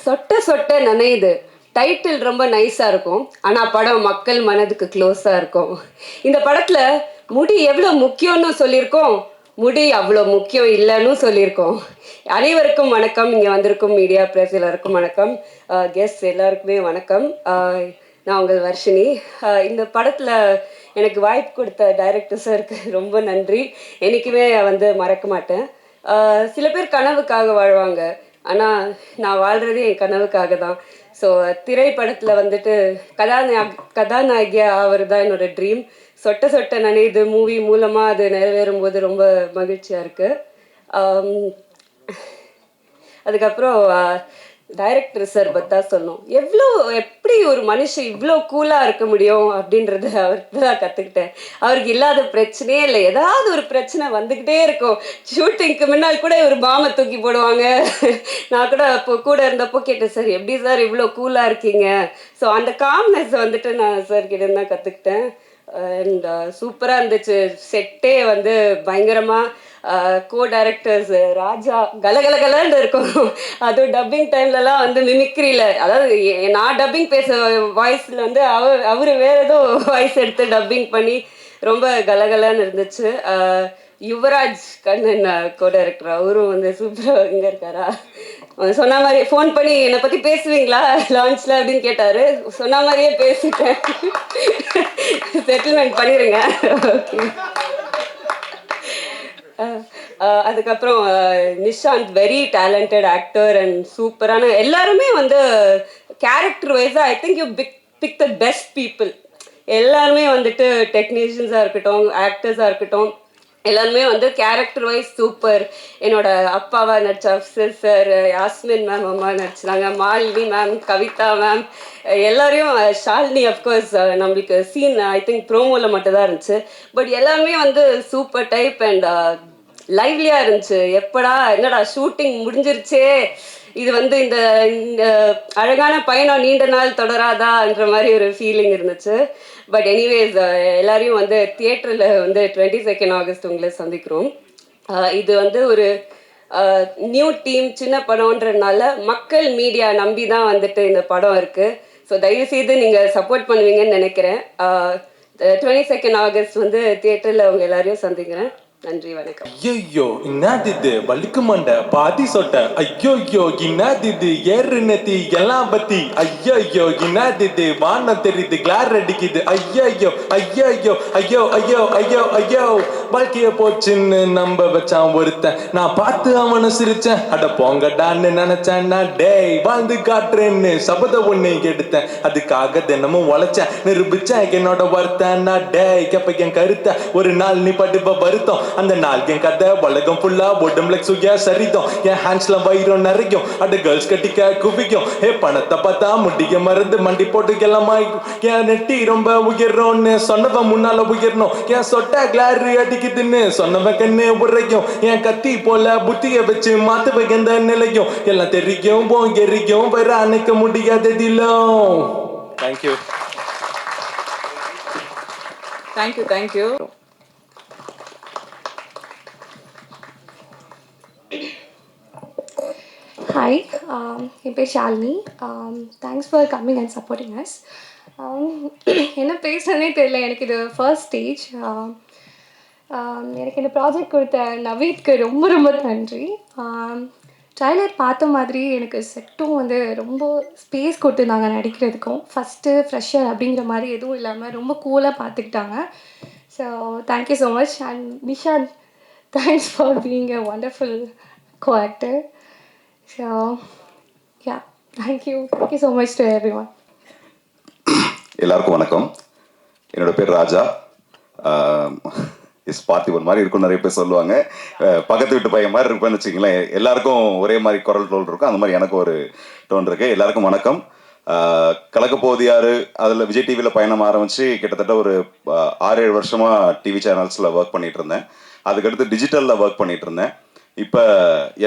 [SPEAKER 11] சொட்ட சொட்ட நனையுது டைட்டில் ரொம்ப நைஸாக இருக்கும், ஆனால் படம் மக்கள் மனதுக்கு க்ளோஸாக இருக்கும். இந்த படத்தில் முடி எவ்வளோ முக்கியம்னு சொல்லியிருக்கோம், முடி அவ்வளோ முக்கியம் இல்லைன்னு சொல்லியிருக்கோம். அனைவருக்கும் வணக்கம், இங்கே வந்திருக்கும் மீடியா ப்ரெஸ் எல்லாருக்கும் வணக்கம், கெஸ்ட் எல்லாருக்குமே வணக்கம். நான் உங்கள் வர்ஷினி. இந்த படத்தில் எனக்கு வாய்ப்பு கொடுத்த டைரக்டர் சாருக்கு ரொம்ப நன்றி. என்றைக்குமே வந்து மறக்க மாட்டேன். சில பேர் கனவுக்காக வாழ்வாங்க, ஆனால் நான் வாழ்கிறதே என் கனவுக்காக தான். ஸோ திரைப்படத்தில் வந்துட்டு கதாநாயகியா அவர் தான் என்னோட ட்ரீம். சொட்ட சொட்ட நனையுது மூவி மூலமாக அது நிறைவேறும் போது ரொம்ப மகிழ்ச்சியாக இருக்குது. அதுக்கப்புறம் டைரக்டர் சார் பத்தா சொல்லணும், எப்படி ஒரு மனுஷன் இவ்வளோ கூலாக இருக்க முடியும் அப்படின்றத அவர்கிட்ட தான் கற்றுக்கிட்டேன். அவருக்கு இல்லாத பிரச்சனையே இல்லை, ஏதாவது ஒரு பிரச்சனை வந்துக்கிட்டே இருக்கும். ஷூட்டிங்க்கு முன்னால் கூட ஒரு பாமை தூக்கி போடுவாங்க. நான் கூட அப்போ கூட இருந்தப்போ கேட்டேன், சார் எப்படி சார் இவ்வளோ கூலாக இருக்கீங்க? ஸோ அந்த காம்னஸ் வந்துட்டு நான் சார் கிட்ட தான் கற்றுக்கிட்டேன். அண்ட் சூப்பராக இருந்துச்சு. செட்டே வந்து பயங்கரமாக கோ டைரக்டர்ஸ் ராஜா கலகலகலன்னு இருக்கும். அதுவும் டப்பிங் டைம்லலாம் வந்து மிமிக்ரியில், அதாவது நான் டப்பிங் பேச வாய்ஸில் வந்து அவர் வேறு ஏதோ வாய்ஸ் எடுத்து டப்பிங் பண்ணி ரொம்ப கலகலன்னு இருந்துச்சு. யுவராஜ் கண்ணன் கோ டைரக்டர், அவரும் வந்து சூப்பராக இங்கே இருக்காரா. சொன்ன மாதிரி ஃபோன் பண்ணி என்னை பற்றி பேசுவீங்களா லான்ச்சில் அப்படின்னு கேட்டார். சொன்ன மாதிரியே பேசிட்டேன். செட்டில்மெண்ட் பண்ணிடுங்க. ஓகே. அதுக்கப்புறம் Nishanth very talented actor and சூப்பரான, எல்லாருமே வந்து கேரக்டர் வைஸாக I think you pick the best people. எல்லாருமே வந்துட்டு டெக்னீஷியன்ஸாக இருக்கட்டும், ஆக்டர்ஸாக இருக்கட்டும், எல்லாருமே வந்து கேரக்டர் வைஸ் சூப்பர். என்னோட அப்பாவா நடிச்ச அஃப்சர் சார், யாஸ்மின் மேம் அம்மா நடிச்சாங்க, மாலினி மேம், கவிதா மேம், எல்லாரையும், ஷாலினி அஃப்கோர்ஸ் நம்மளுக்கு சீன் ஐ திங்க் ப்ரோமோவில் மட்டும்தான் இருந்துச்சு. பட் எல்லாருமே வந்து சூப்பர் டைப் அண்ட் லைவ்லியாக இருந்துச்சு. என்னடா ஷூட்டிங் முடிஞ்சிருச்சே, இது வந்து இந்த அழகான பயணம் நீண்ட நாள் தொடராதான்ற மாதிரி ஒரு ஃபீலிங் இருந்துச்சு. பட் எனிவேஸ் எல்லாரையும் வந்து தியேட்டரில் வந்து 22 ஆகஸ்ட் உங்களை சந்திக்கிறோம். இது வந்து ஒரு நியூ டீம், சின்ன படம்ன்றதுனால மக்கள் மீடியா நம்பி தான் வந்துட்டு இந்த படம் இருக்குது. ஸோ தயவுசெய்து நீங்கள் சப்போர்ட் பண்ணுவீங்கன்னு நினைக்கிறேன். 22 ஆகஸ்ட் வந்து தியேட்டரில் அவங்க எல்லாரையும் சந்திக்கிறேன். நன்றி, வணக்கம்.
[SPEAKER 12] ஐயோ என்னது இது வலிக்கு மண்டை பாதி சொட்ட, ஐயோ என்னது இது ஏறு நெத்தி எல்லாம் பத்தி, ஐயோ என்னது இது வானம் தெரியுது கிளார் அடிக்குது, ஐயோ ஐயோ ஐயோ ஐயோ ஐயோ ஐயோ வாழ்க்கைய போச்சுன்னு நம்ப வச்சான் ஒருத்தன், நான் பார்த்து அவனை சிரிச்சேன், அட போங்கடான்னு நினைச்சேன், நான் டேய் வாழ்ந்து காட்டுறேன்னு சபத ஒண்ணு எடுத்தேன், அதுக்காக தினமும் உழைச்சேன், நிரூபிச்சேன் என்னோட வருத்தேன், நான் டேய் கேப்ப என் கருத்த, ஒரு நாள் நீ படுப்ப வருத்தம், அந்த நாள் என் கதை உலகம் ஃபுல்லா உடம்புல சுய சரிதம், என் ஹேண்ட்ஸ்ல வயிறும் நிறையும், அட கேர்ள்ஸ் கட்டிக்க குவிக்கும், பணத்தை பார்த்தா முடிய மருந்து மண்டி போட்டு எல்லாம் என் நெட்டி ரொம்ப உயர்றோன்னு சொன்னவன் முன்னால உயரணும், என் சொட்ட கிளாரு அடிக்குதுன்னு சொன்னவன் கண்ணு உரையும், என் கத்தி போல புத்திய வச்சு மாத்துவ எந்த நிலையும், எல்லாம் தெரியும் எரியும் வேற அணைக்க முடியாததிலும். தேங்க்யூ.
[SPEAKER 1] தேங்க்யூ.
[SPEAKER 13] Hi, என் பேர் Shalini. Thanks for coming and supporting us. என்ன பேசுகிறதே தெரியல, எனக்கு இது ஃபர்ஸ்ட் ஸ்டேஜ். எனக்கு இந்த ப்ராஜெக்ட் கொடுத்த நவீத்க்கு ரொம்ப ரொம்ப நன்றி. ட்ரைலர் பார்த்த மாதிரி எனக்கு செட்டும் வந்து ரொம்ப ஸ்பேஸ் கொடுத்துருந்தாங்க நடிக்கிறதுக்கும். ஃபஸ்ட்டு ஃப்ரெஷர் அப்படிங்கிற மாதிரி எதுவும் இல்லாமல் ரொம்ப கூலாக பார்த்துக்கிட்டாங்க. So thank you so much. And Nishanth, thanks for being a wonderful coactor. So, yeah, thank you so much to everyone.
[SPEAKER 14] எல்லாருக்கும் வணக்கம். என்னோட பேர் ராஜா. பார்த்திபன் மாதிரி இருக்கும் நிறைய பேர் சொல்லுவாங்க, பக்கத்து வீட்டு பையன் மாதிரி இருப்பேன்னு வச்சுக்கிங்களேன். எல்லாருக்கும் ஒரே மாதிரி குரல் டோல் இருக்கும், அந்த மாதிரி எனக்கும் ஒரு டோன் இருக்கு. எல்லாருக்கும் வணக்கம். கலக்கப்போவது யாரு அதில் விஜய் டிவியில் பயணம் ஆரம்பித்து கிட்டத்தட்ட ஒரு 6-7 வருஷமாக டிவி சேனல்ஸில் ஒர்க் பண்ணிட்டு இருந்தேன். அதுக்கடுத்து டிஜிட்டலில் ஒர்க் பண்ணிட்டு இருந்தேன். இப்போ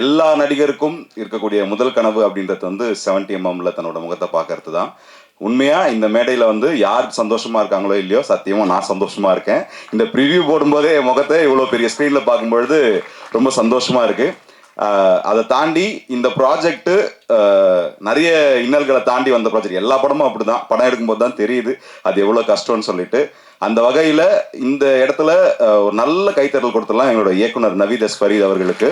[SPEAKER 14] எல்லா நடிகருக்கும் இருக்கக்கூடிய முதல் கனவு அப்படின்றது வந்து 70mm தன்னோட முகத்தை பார்க்கறது தான். உண்மையாக இந்த மேடையில் வந்து யார் சந்தோஷமாக இருக்காங்களோ இல்லையோ, சத்தியமாக நான் சந்தோஷமாக இருக்கேன். இந்த ப்ரிவ்யூ போடும்போதே என் முகத்தை இவ்வளோ பெரிய ஸ்க்ரீனில் பார்க்கும்பொழுது ரொம்ப சந்தோஷமாக இருக்குது. அதை தாண்டி இந்த ப்ராஜெக்ட்டு நிறைய இன்னல்களை தாண்டி வந்த ப்ராஜெக்ட். எல்லா படமும் அப்படி தான், படம் எடுக்கும்போது தான் தெரியுது அது எவ்வளோ கஷ்டம்னு சொல்லிட்டு. அந்த வகையில் இந்த இடத்துல ஒரு நல்ல கைத்தட்டல் கொடுத்துடலாம் எங்களோட இயக்குனர் நவீத் எஸ் ஃபரீத் அவர்களுக்கு.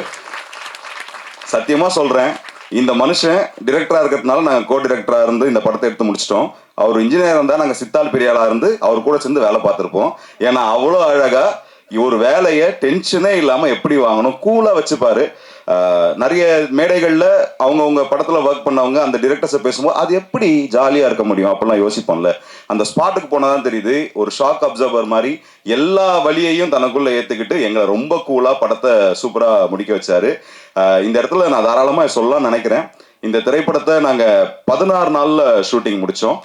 [SPEAKER 14] சத்தியமாக சொல்கிறேன், இந்த மனுஷன் டிரெக்டராக இருக்கிறதுனால நாங்கள் கோ டிரெக்டராக இருந்து இந்த படத்தை எடுத்து முடிச்சிட்டோம். அவர் இன்ஜினியர் இருந்தால் நாங்கள் சித்தால் பெரியாளாக இருந்து அவர் கூட சேர்ந்து வேலை பார்த்துருப்போம். ஏன்னா அவ்வளோ அழகாக ஒரு வேலையை டென்ஷனே இல்லாமல் எப்படி வாங்கணும் கூலாக வச்சுப்பாரு. நிறைய மேடைகளில் அவங்கவுங்க படத்தில் ஒர்க் பண்ணவங்க அந்த டிரெக்டர்ஸை பேசும்போது அது எப்படி ஜாலியாக இருக்க முடியும் அப்படிலாம் யோசிப்போம்ல. அந்த ஸ்பாட்டுக்கு போனால் தான் தெரியுது, ஒரு ஷாக் அப்சர்வர் மாதிரி எல்லா வழியையும் தனக்குள்ளே ஏற்றுக்கிட்டு எங்களை ரொம்ப கூலாக படத்தை சூப்பராக முடிக்க வச்சாரு. இந்த இடத்துல நான் தாராளமாக சொல்லலாம்னு நினைக்கிறேன். இந்த திரைப்படத்தை நாங்கள் 16 நாளில் ஷூட்டிங் முடித்தோம்.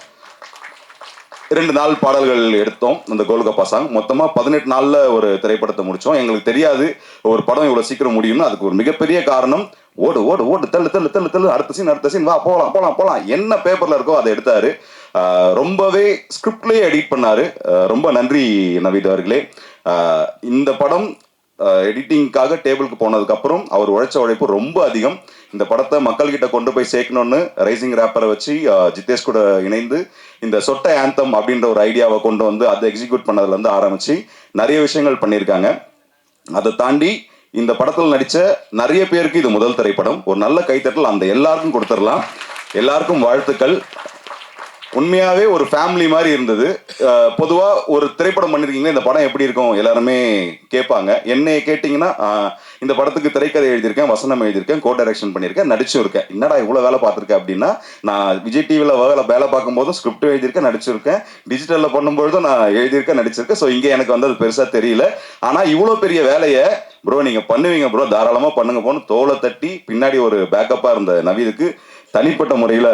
[SPEAKER 14] 2 நாள் பாடல்கள் எடுத்தோம். அந்த கோல்கப்பா சாங் மொத்தமாக 18 நாளில் ஒரு திரைப்படத்தை முடித்தோம். எங்களுக்கு தெரியாது ஒரு படம் இவ்வளோ சீக்கிரம் முடியும்னு. அதுக்கு ஒரு மிகப்பெரிய காரணம் ஓடு ஓடு ஓடு தள்ளு தள்ளு தள்ளு தள்ளு அடுத்த சீன் வா போகலாம் போகலாம் போகலாம் என்ன பேப்பரில் இருக்கோ அதை எடுத்தார். ரொம்பவே ஸ்கிரிப்ட்லேயே எடிட் பண்ணார். ரொம்ப நன்றி நவீத் அவர்களே. இந்த படம் எடிட்டிங்காக டேபிளுக்கு போனதுக்கப்புறம் அவர் உழைச்ச உழைப்பு ரொம்ப அதிகம். இந்த படத்தை மக்கள்கிட்ட கொண்டு போய் சேர்க்கணும்னு ரைசிங் ரேப்பரை வச்சு ஜித்தேஷ் கூட இணைந்து இந்த சொட்ட ஆந்தம் அப்படின்ற ஒரு ஐடியாவை கொண்டு வந்து அதை எக்ஸிக்யூட் பண்ணதுலேருந்து ஆரம்பித்து நிறைய விஷயங்கள் பண்ணியிருக்காங்க. அதை தாண்டி இந்த படத்தில் நடித்த நிறைய பேருக்கு இது முதல் திரைப்படம். ஒரு நல்ல கைத்தட்டல் அந்த எல்லாருக்கும் கொடுத்துடலாம். எல்லாருக்கும் வாழ்த்துக்கள். உண்மையாகவே ஒரு ஃபேமிலி மாதிரி இருந்தது. பொதுவாக ஒரு திரைப்படம் பண்ணியிருக்கீங்களா, இந்த படம் எப்படி இருக்கும் எல்லாருமே கேட்பாங்க. என்னை கேட்டிங்கன்னா இந்த படத்துக்கு திரைக்கதை எழுதியிருக்கேன், வசனம் எழுதியிருக்கேன், கோ டைரக்ஷன் பண்ணியிருக்கேன், நடிச்சும் இருக்கேன். என்னடா இவ்வளோ வேலை பார்த்துருக்கேன் அப்படின்னா, நான் விஜய் டிவியில் வேலை பார்க்கும்போதும் ஸ்கிரிப்ட் எழுதியிருக்கேன், நடிச்சிருக்கேன். டிஜிட்டலில் பண்ணும்பொழுதும் நான் எழுதியிருக்கேன், நடிச்சிருக்கேன். ஸோ இங்கே எனக்கு வந்து அது பெருசாக தெரியல. ஆனால் இவ்வளோ பெரிய வேலையை ப்ரோ நீங்கள் பண்ணுவீங்க ப்ரோ, தாராளமாக பண்ணுங்க போன்னு தோலை தட்டி பின்னாடி ஒரு பேக்கப்பாக இருந்த நவீதுக்கு தனிப்பட்ட முறையில்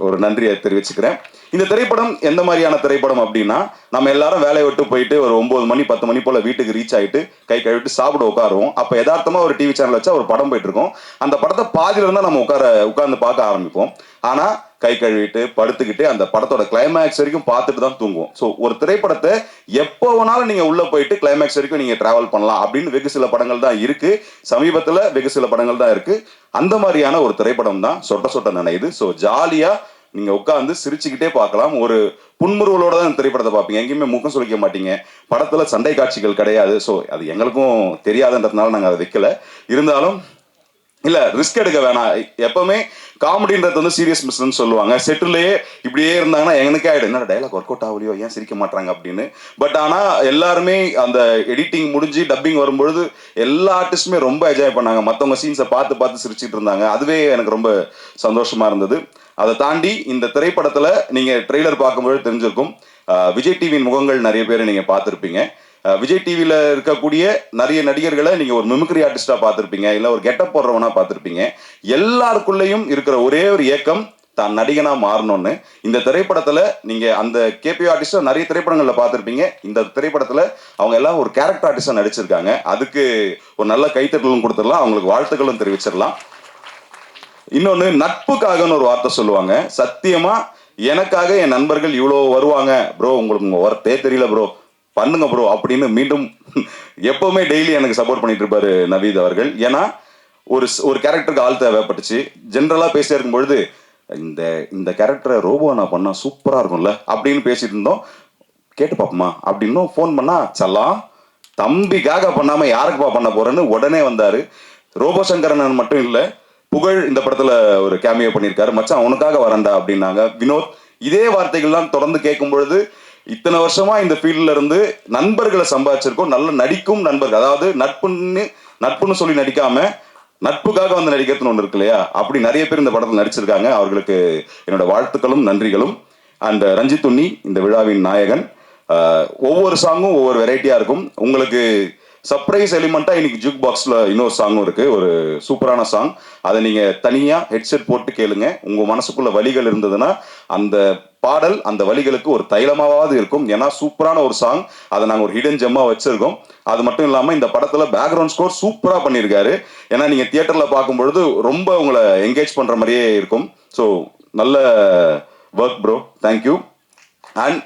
[SPEAKER 14] ஒரு நன்றியை தெரிவிச்சுக்கிறேன். இந்த திரைப்படம் எந்த மாதிரியான திரைப்படம் அப்படின்னா, நம்ம எல்லாரும் வேலையை விட்டு போயிட்டு ஒரு 9 மணி 10 மணி போல் வீட்டுக்கு ரீச் ஆகிட்டு கை கழுவிட்டு சாப்பிட உட்காருவோம். அப்போ யதார்த்தமாக ஒரு டிவி சேனல் வச்சா ஒரு படம் போயிட்டு இருக்கோம். அந்த படத்தை பாதியில் இருந்தால் நம்ம உட்கார்ந்து பார்க்க ஆரம்பிப்போம். ஆனால் கை கழுவிட்டு படுத்துக்கிட்டு அந்த படத்தோட கிளைமேக்ஸ் வரைக்கும் பார்த்துட்டு தான் தூங்குவோம். ஸோ ஒரு திரைப்படத்தை எப்போ வேணாலும் நீங்கள் உள்ளே போயிட்டு கிளைமேக்ஸ் வரைக்கும் நீங்கள் ட்ராவல் பண்ணலாம் அப்படின்னு வெகு சில படங்கள் தான் இருக்குது. சமீபத்தில் வெகு சில படங்கள் தான் இருக்குது. அந்த மாதிரியான ஒரு திரைப்படம் தான் சொட்ட சொட்ட நனையுது. ஸோ ஜாலியாக நீங்கள் உட்காந்து சிரிச்சுக்கிட்டே பார்க்கலாம். ஒரு புன்முறுவலோட தான் இந்த திரைப்படத்தை பார்ப்பீங்க. எங்கேயுமே முகம் சுளிக்க மாட்டீங்க. படத்தில் சண்டை காட்சிகள் கிடையாது. ஸோ அது எங்களுக்கும் தெரியாதுன்றதுனால நாங்கள் அதை வைக்கல. இருந்தாலும் இல்லை, ரிஸ்க் எடுக்க வேணாம். எப்பவுமே காமெடின்றது வந்து சீரியஸ் மிஸ்ன்னு சொல்லுவாங்க. செட்டிலேயே இப்படியே இருந்தாங்கன்னா எனக்கே ஆகிடும், என்னடா டைலாக் ஒர்க் அவுட் ஆகலையோ, ஏன் சிரிக்க மாட்டாங்க அப்படின்னு. பட் ஆனால் எல்லாருமே அந்த எடிட்டிங் முடிஞ்சு டப்பிங் வரும்பொழுது எல்லா ஆர்டிஸ்ட்டுமே ரொம்ப என்ஜாய் பண்ணாங்க. மற்றவங்க சீன்ஸை பார்த்து பார்த்து சிரிச்சிட்டு இருந்தாங்க. அதுவே எனக்கு ரொம்ப சந்தோஷமாக இருந்தது. அதை தாண்டி இந்த திரைப்படத்தில் நீங்கள் ட்ரெய்லர் பார்க்கும்போது தெரிஞ்சிருக்கும், விஜய் டிவியின் முகங்கள் நிறைய பேர் நீங்கள் பார்த்துருப்பீங்க. விஜய் டிவியில் இருக்கக்கூடிய நிறைய நடிகர்களை நீங்கள் ஒரு மிமிக்ரி ஆர்டிஸ்டாக பார்த்துருப்பீங்க, இல்லை ஒரு கெட்டப் போடுறவனா பார்த்துருப்பீங்க. எல்லாருக்குள்ளேயும் இருக்கிற ஒரே ஒரு ஏக்கம் தான் நடிகனாக மாறணும்னு. இந்த திரைப்படத்தில் நீங்கள் அந்த கேபி ஆர்டிஸ்டாக நிறைய திரைப்படங்களில் பார்த்துருப்பீங்க. இந்த திரைப்படத்தில் அவங்க எல்லாம் ஒரு கேரக்டர் ஆர்டிஸ்டாக நடிச்சிருக்காங்க. அதுக்கு ஒரு நல்ல கைத்தட்டலும் கொடுத்துடலாம், அவங்களுக்கு வாழ்த்துக்களும் தெரிவிச்சிடலாம். இன்னொன்று, நட்புக்காகன்னு ஒரு வார்த்தை சொல்லுவாங்க. சத்தியமாக எனக்காக என் நண்பர்கள் இவ்வளோ வருவாங்க ப்ரோ, உங்களுக்கு வரத்தே தெரியல ப்ரோ, பண்ணுங்க ப்ரோ அப்படின்னு மீண்டும் எப்பவுமே டெய்லி எனக்கு சப்போர்ட் பண்ணிட்டு இருப்பாரு நவீத் அவர்கள். ஏன்னா ஒரு கேரக்டருக்கு ஆள் தேவைப்பட்டுச்சு. ஜென்ரலாக பேசிட்டு இருக்கும்பொழுது இந்த கேரக்டரை ரோபோ நான் பண்ணா சூப்பராக இருக்கும்ல அப்படின்னு பேசிட்டு இருந்தோம். கேட்டு பார்ப்போமா அப்படின்னும் ஃபோன் பண்ணா, சல்லாம் தம்பிக்காக பண்ணாமல் யாருக்குப்பா பண்ண போறேன்னு உடனே வந்தார். ரோபோ சங்கரன் மட்டும் இல்லை, புகழ் இந்த படத்தில் ஒரு கேமியோ பண்ணியிருக்காரு. மச்சான் உனக்காக வரண்டா அப்படின்னாங்க. வினோத் இதே வார்த்தைகள்லாம் தொடர்ந்து கேட்கும் பொழுது, இத்தனை வருஷமா இந்த ஃபீல்ட்ல இருந்து நண்பர்களை சம்பாதிச்சிருக்கோம். நல்ல நடிக்கும் நண்பர்கள், அதாவது நட்புன்னு சொல்லி நடிக்காம நட்புக்காக வந்து நடிக்கிறதுன்னு ஒன்று இருக்கு இல்லையா, அப்படி நிறைய பேர் இந்த படத்தில் நடிச்சிருக்காங்க. அவர்களுக்கு என்னோட வாழ்த்துக்களும் நன்றிகளும். அண்ட் ரஞ்சித் உன்னி இந்த விழாவின் நாயகன். ஒவ்வொரு சாங்கும் ஒவ்வொரு வெரைட்டியா இருக்கும். உங்களுக்கு சர்ப்ரைஸ் எலிமெண்ட்டாக இன்னைக்கு ஜூக் பாக்ஸில் இன்னொரு சாங்கும் இருக்குது, ஒரு சூப்பரான சாங். அதை நீங்கள் தனியாக ஹெட்செட் போட்டு கேளுங்க. உங்கள் மனசுக்குள்ள வலிகள் இருந்ததுன்னா அந்த பாடல் அந்த வலிகளுக்கு ஒரு தைலமாவது இருக்கும். ஏன்னா சூப்பரான ஒரு சாங், அதை நாங்கள் ஒரு ஹிடன் ஜெம்மாக வச்சுருக்கோம். அது மட்டும் இல்லாமல் இந்த படத்தில் பேக்ரவுண்ட் ஸ்கோர் சூப்பராக பண்ணியிருக்காரு. ஏன்னா நீங்கள் தியேட்டரில் பார்க்கும்பொழுது ரொம்ப உங்களை என்கேஜ் பண்ணுற மாதிரியே இருக்கும். ஸோ நல்ல ஒர்க் ப்ரோ, தேங்க்யூ. அண்ட்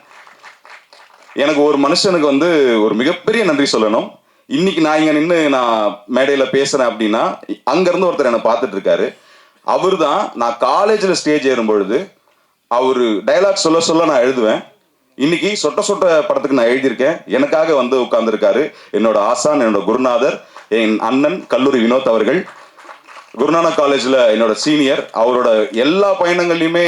[SPEAKER 14] எனக்கு ஒரு மனுஷனுக்கு வந்து ஒரு மிகப்பெரிய நன்றி சொல்லணும். இன்னைக்கு நான் இங்கே நின்று நான் மேடையில் பேசுகிறேன் அப்படின்னா அங்கேருந்து ஒருத்தர் என்னை பார்த்துட்டு இருக்காரு. அவர் தான் நான் காலேஜில் ஸ்டேஜ் ஏறும்பொழுது அவர் டைலாக் சொல்ல சொல்ல நான் எழுதுவேன். இன்னைக்கு சொட்ட சொட்ட படத்துக்கு நான் எழுதியிருக்கேன். எனக்காக வந்து உட்கார்ந்துருக்காரு என்னோட ஆசான், என்னோட குருநாதர், என் அண்ணன் கல்லூரி வினோத் அவர்கள். குருநானக் காலேஜில் என்னோட சீனியர். அவரோட எல்லா பயணங்கள்லையுமே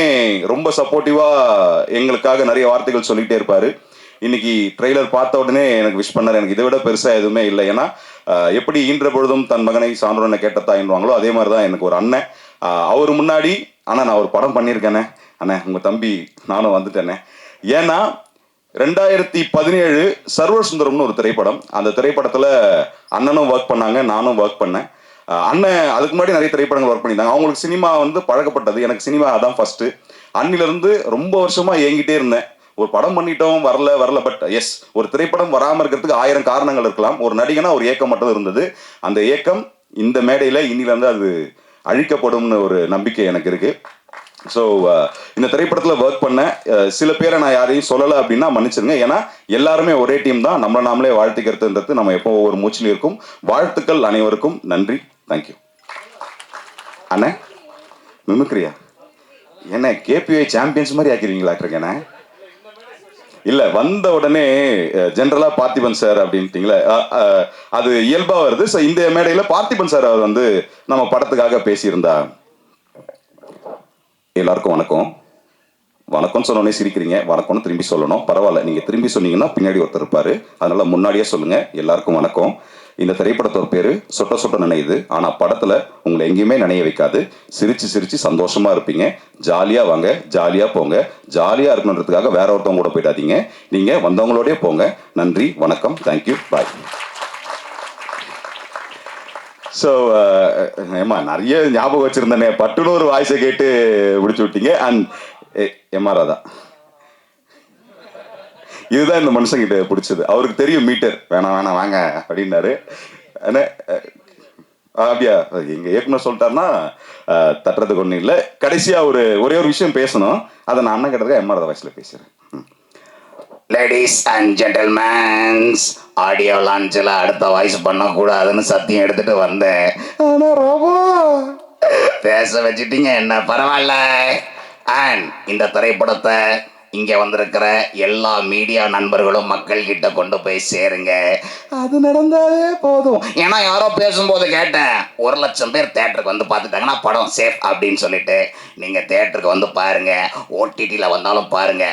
[SPEAKER 14] ரொம்ப சப்போர்ட்டிவாக எங்களுக்காக நிறைய வார்த்தைகள் சொல்லிகிட்டே இருப்பார். இன்னைக்கு ட்ரெய்லர் பார்த்த உடனே எனக்கு விஷ் பண்ணார். எனக்கு இதை விட பெருசாக எதுவுமே இல்லை. ஏன்னா எப்படி ஈன்ற பொழுதும் தன் மகனை சான்றோனை கேட்டத்தாயின்வாங்களோ அதே மாதிரி தான் எனக்கு ஒரு அண்ணன். அவர் முன்னாடி ஆனால் நான் ஒரு படம் பண்ணியிருக்கேனே அண்ணே, உங்கள் தம்பி நானும் வந்துட்டேனே. ஏன்னா 2017 சர்வர் சுந்தரம்னு ஒரு திரைப்படம். அந்த திரைப்படத்தில் அண்ணனும் ஒர்க் பண்ணாங்க, நானும் ஒர்க் பண்ணேன். அண்ணன் அதுக்கு முன்னாடி நிறைய திரைப்படங்கள் ஒர்க் பண்ணியிருந்தாங்க. அவங்களுக்கு சினிமா வந்து பழக்கப்பட்டது. எனக்கு சினிமா அதான் ஃபர்ஸ்ட்டு. அன்னிலிருந்து ரொம்ப வருஷமாக ஏங்கிட்டே இருந்தேன். ஒரு படம் பண்ணிட்டோம், வரல. பட் எஸ், ஒரு திரைப்படம் வராமல் இருக்கிறதுக்கு 1000 காரணங்கள் இருக்கலாம். ஒரு நடிகனா ஒரு ஏக்கம் மட்டும் இருந்தது. அந்த ஏக்கம் இந்த மேடையில் இன்னிலேருந்து அது அழிக்கப்படும்னு ஒரு நம்பிக்கை எனக்கு இருக்கு. ஸோ இந்த திரைப்படத்தில் ஒர்க் பண்ண சில பேரை நான் யாரையும் சொல்லலை அப்படின்னா மன்னிச்சிருங்க. ஏன்னா எல்லாருமே ஒரே டீம் தான். நம்மளை நாமளே வாழ்த்துக்கிறதுன்றது நம்ம எப்போ ஒவ்வொரு மூச்சிலும் இருக்கும். வாழ்த்துக்கள் அனைவருக்கும். நன்றி, தேங்க்யூ. அண்ணே மிமிக்ரியா என்ன கேபிஐ சாம்பியன்ஸ் மாதிரி ஆக்கிடுவீங்களா இருக்கேண்ணே? இல்லை, வந்த உடனே ஜென்ரலாக பார்த்திபன் சார் அப்படின்ட்டிங்களே, அது இயல்பாக வருது. ஸோ இந்த மேடையில் பார்த்திபன் சார் அவர் வந்து நம்ம படத்துக்காக பேசியிருந்தா. எல்லாருக்கும் வணக்கம். வணக்கம்னு சொன்னோடனே சிரிக்கிறீங்க. வணக்கம்னு திரும்பி சொல்லணும். பரவாயில்ல, நீங்கள் திரும்பி சொன்னீங்கன்னா பின்னாடி ஒருத்தர் இருப்பார். அதனால் முன்னாடியே சொல்லுங்கள். எல்லாருக்கும் வணக்கம். இந்த திரைப்படத்தோட பேர் சொட்ட சொட்ட நினையுது. ஆனால் படத்தில் உங்களை எங்கேயுமே நினைய வைக்காது. சிரித்து சிரித்து சந்தோஷமாக இருப்பீங்க. ஜாலியாக வாங்க, ஜாலியாக போங்க. ஜாலியாக இருக்கணுன்றதுக்காக வேற ஒருத்தவங்க கூட போயிடாதீங்க. நீங்கள் வந்தவங்களோடய போங்க. நன்றி, வணக்கம், தேங்க்யூ, பாய். ஸோ ஏமா நிறைய ஞாபகம் வச்சுருந்தேனே, பட்டுன்னு ஒரு வாய்ஸை கேட்டு பிடிச்சி விட்டீங்க. அண்ட் எம்ஆர் ராதா, இதுதான் இந்த மனுஷங்கிட்ட பிடிச்சது. அவருக்கு தெரியும் மீட்டர் வேணாம் வாங்க அப்படின்னாரு. அப்படியா எங்கள் இயக்குனர் சொல்லிட்டாருன்னா தட்டுறதுக்கு ஒன்றும் இல்லை. கடைசியாக ஒரே ஒரு விஷயம் பேசணும். அதை நான் அண்ணன் கிட்டதுக்கு எம்ஆர் ராதா வாய்ஸில் பேசுகிறேன்.
[SPEAKER 15] லேடிஸ் அண்ட் ஜென்டில்மேன்ஸ், ஆடியோ லான்ச்சில் அடுத்த வாய்ஸ் பண்ணக்கூடாதுன்னு சத்தியம் எடுத்துட்டு வந்தேன். ஆனால் ரொம்ப பேச வச்சுட்டீங்க, என்ன பரவாயில்ல. அண்ட் இந்த திரைப்படத்தை இங்கே வந்திருக்கிற எல்லா மீடியா நண்பர்களும் மக்கள் கிட்ட கொண்டு போய் சேருங்க. அது நடந்தாலே போதும். ஏன்னா யாரோ பேசும்போது கேட்டேன், 1,00,000 பேர் தேட்டருக்கு வந்து பார்த்துட்டாங்கன்னா படம் சேஃப் அப்படின்னு சொல்லிட்டு. நீங்கள் தேட்டருக்கு வந்து பாருங்க, ஓடிடியில் வந்தாலும் பாருங்க,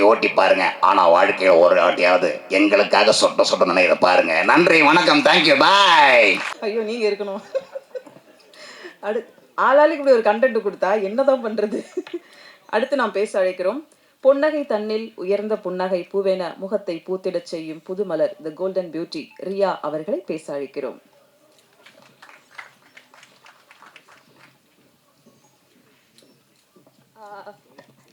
[SPEAKER 15] ஓட்டி பாருங்க. ஆனால் வாழ்க்கையில் ஒரு வாட்டியாவது எங்களுக்காக சொட்ட சொட்ட நினைவு பாருங்க. நன்றி, வணக்கம், தேங்க்யூ, பாய்.
[SPEAKER 1] ஐயோ, நீங்க இருக்கணும். ஆளாளுக்கு இப்படி ஒரு கண்டென்ட் கொடுத்தா என்னதான் பண்றது? அடுத்து நாம் பேச அழைக்கிறோம். பொன்னகை தன்னில் உயர்ந்த புன்னகை பூவென முகத்தை பூத்திடச் செய்யும் புதுமலர், தி கோல்டன் பியூட்டி ரியா அவர்களை பேச அழைக்கிறோம்.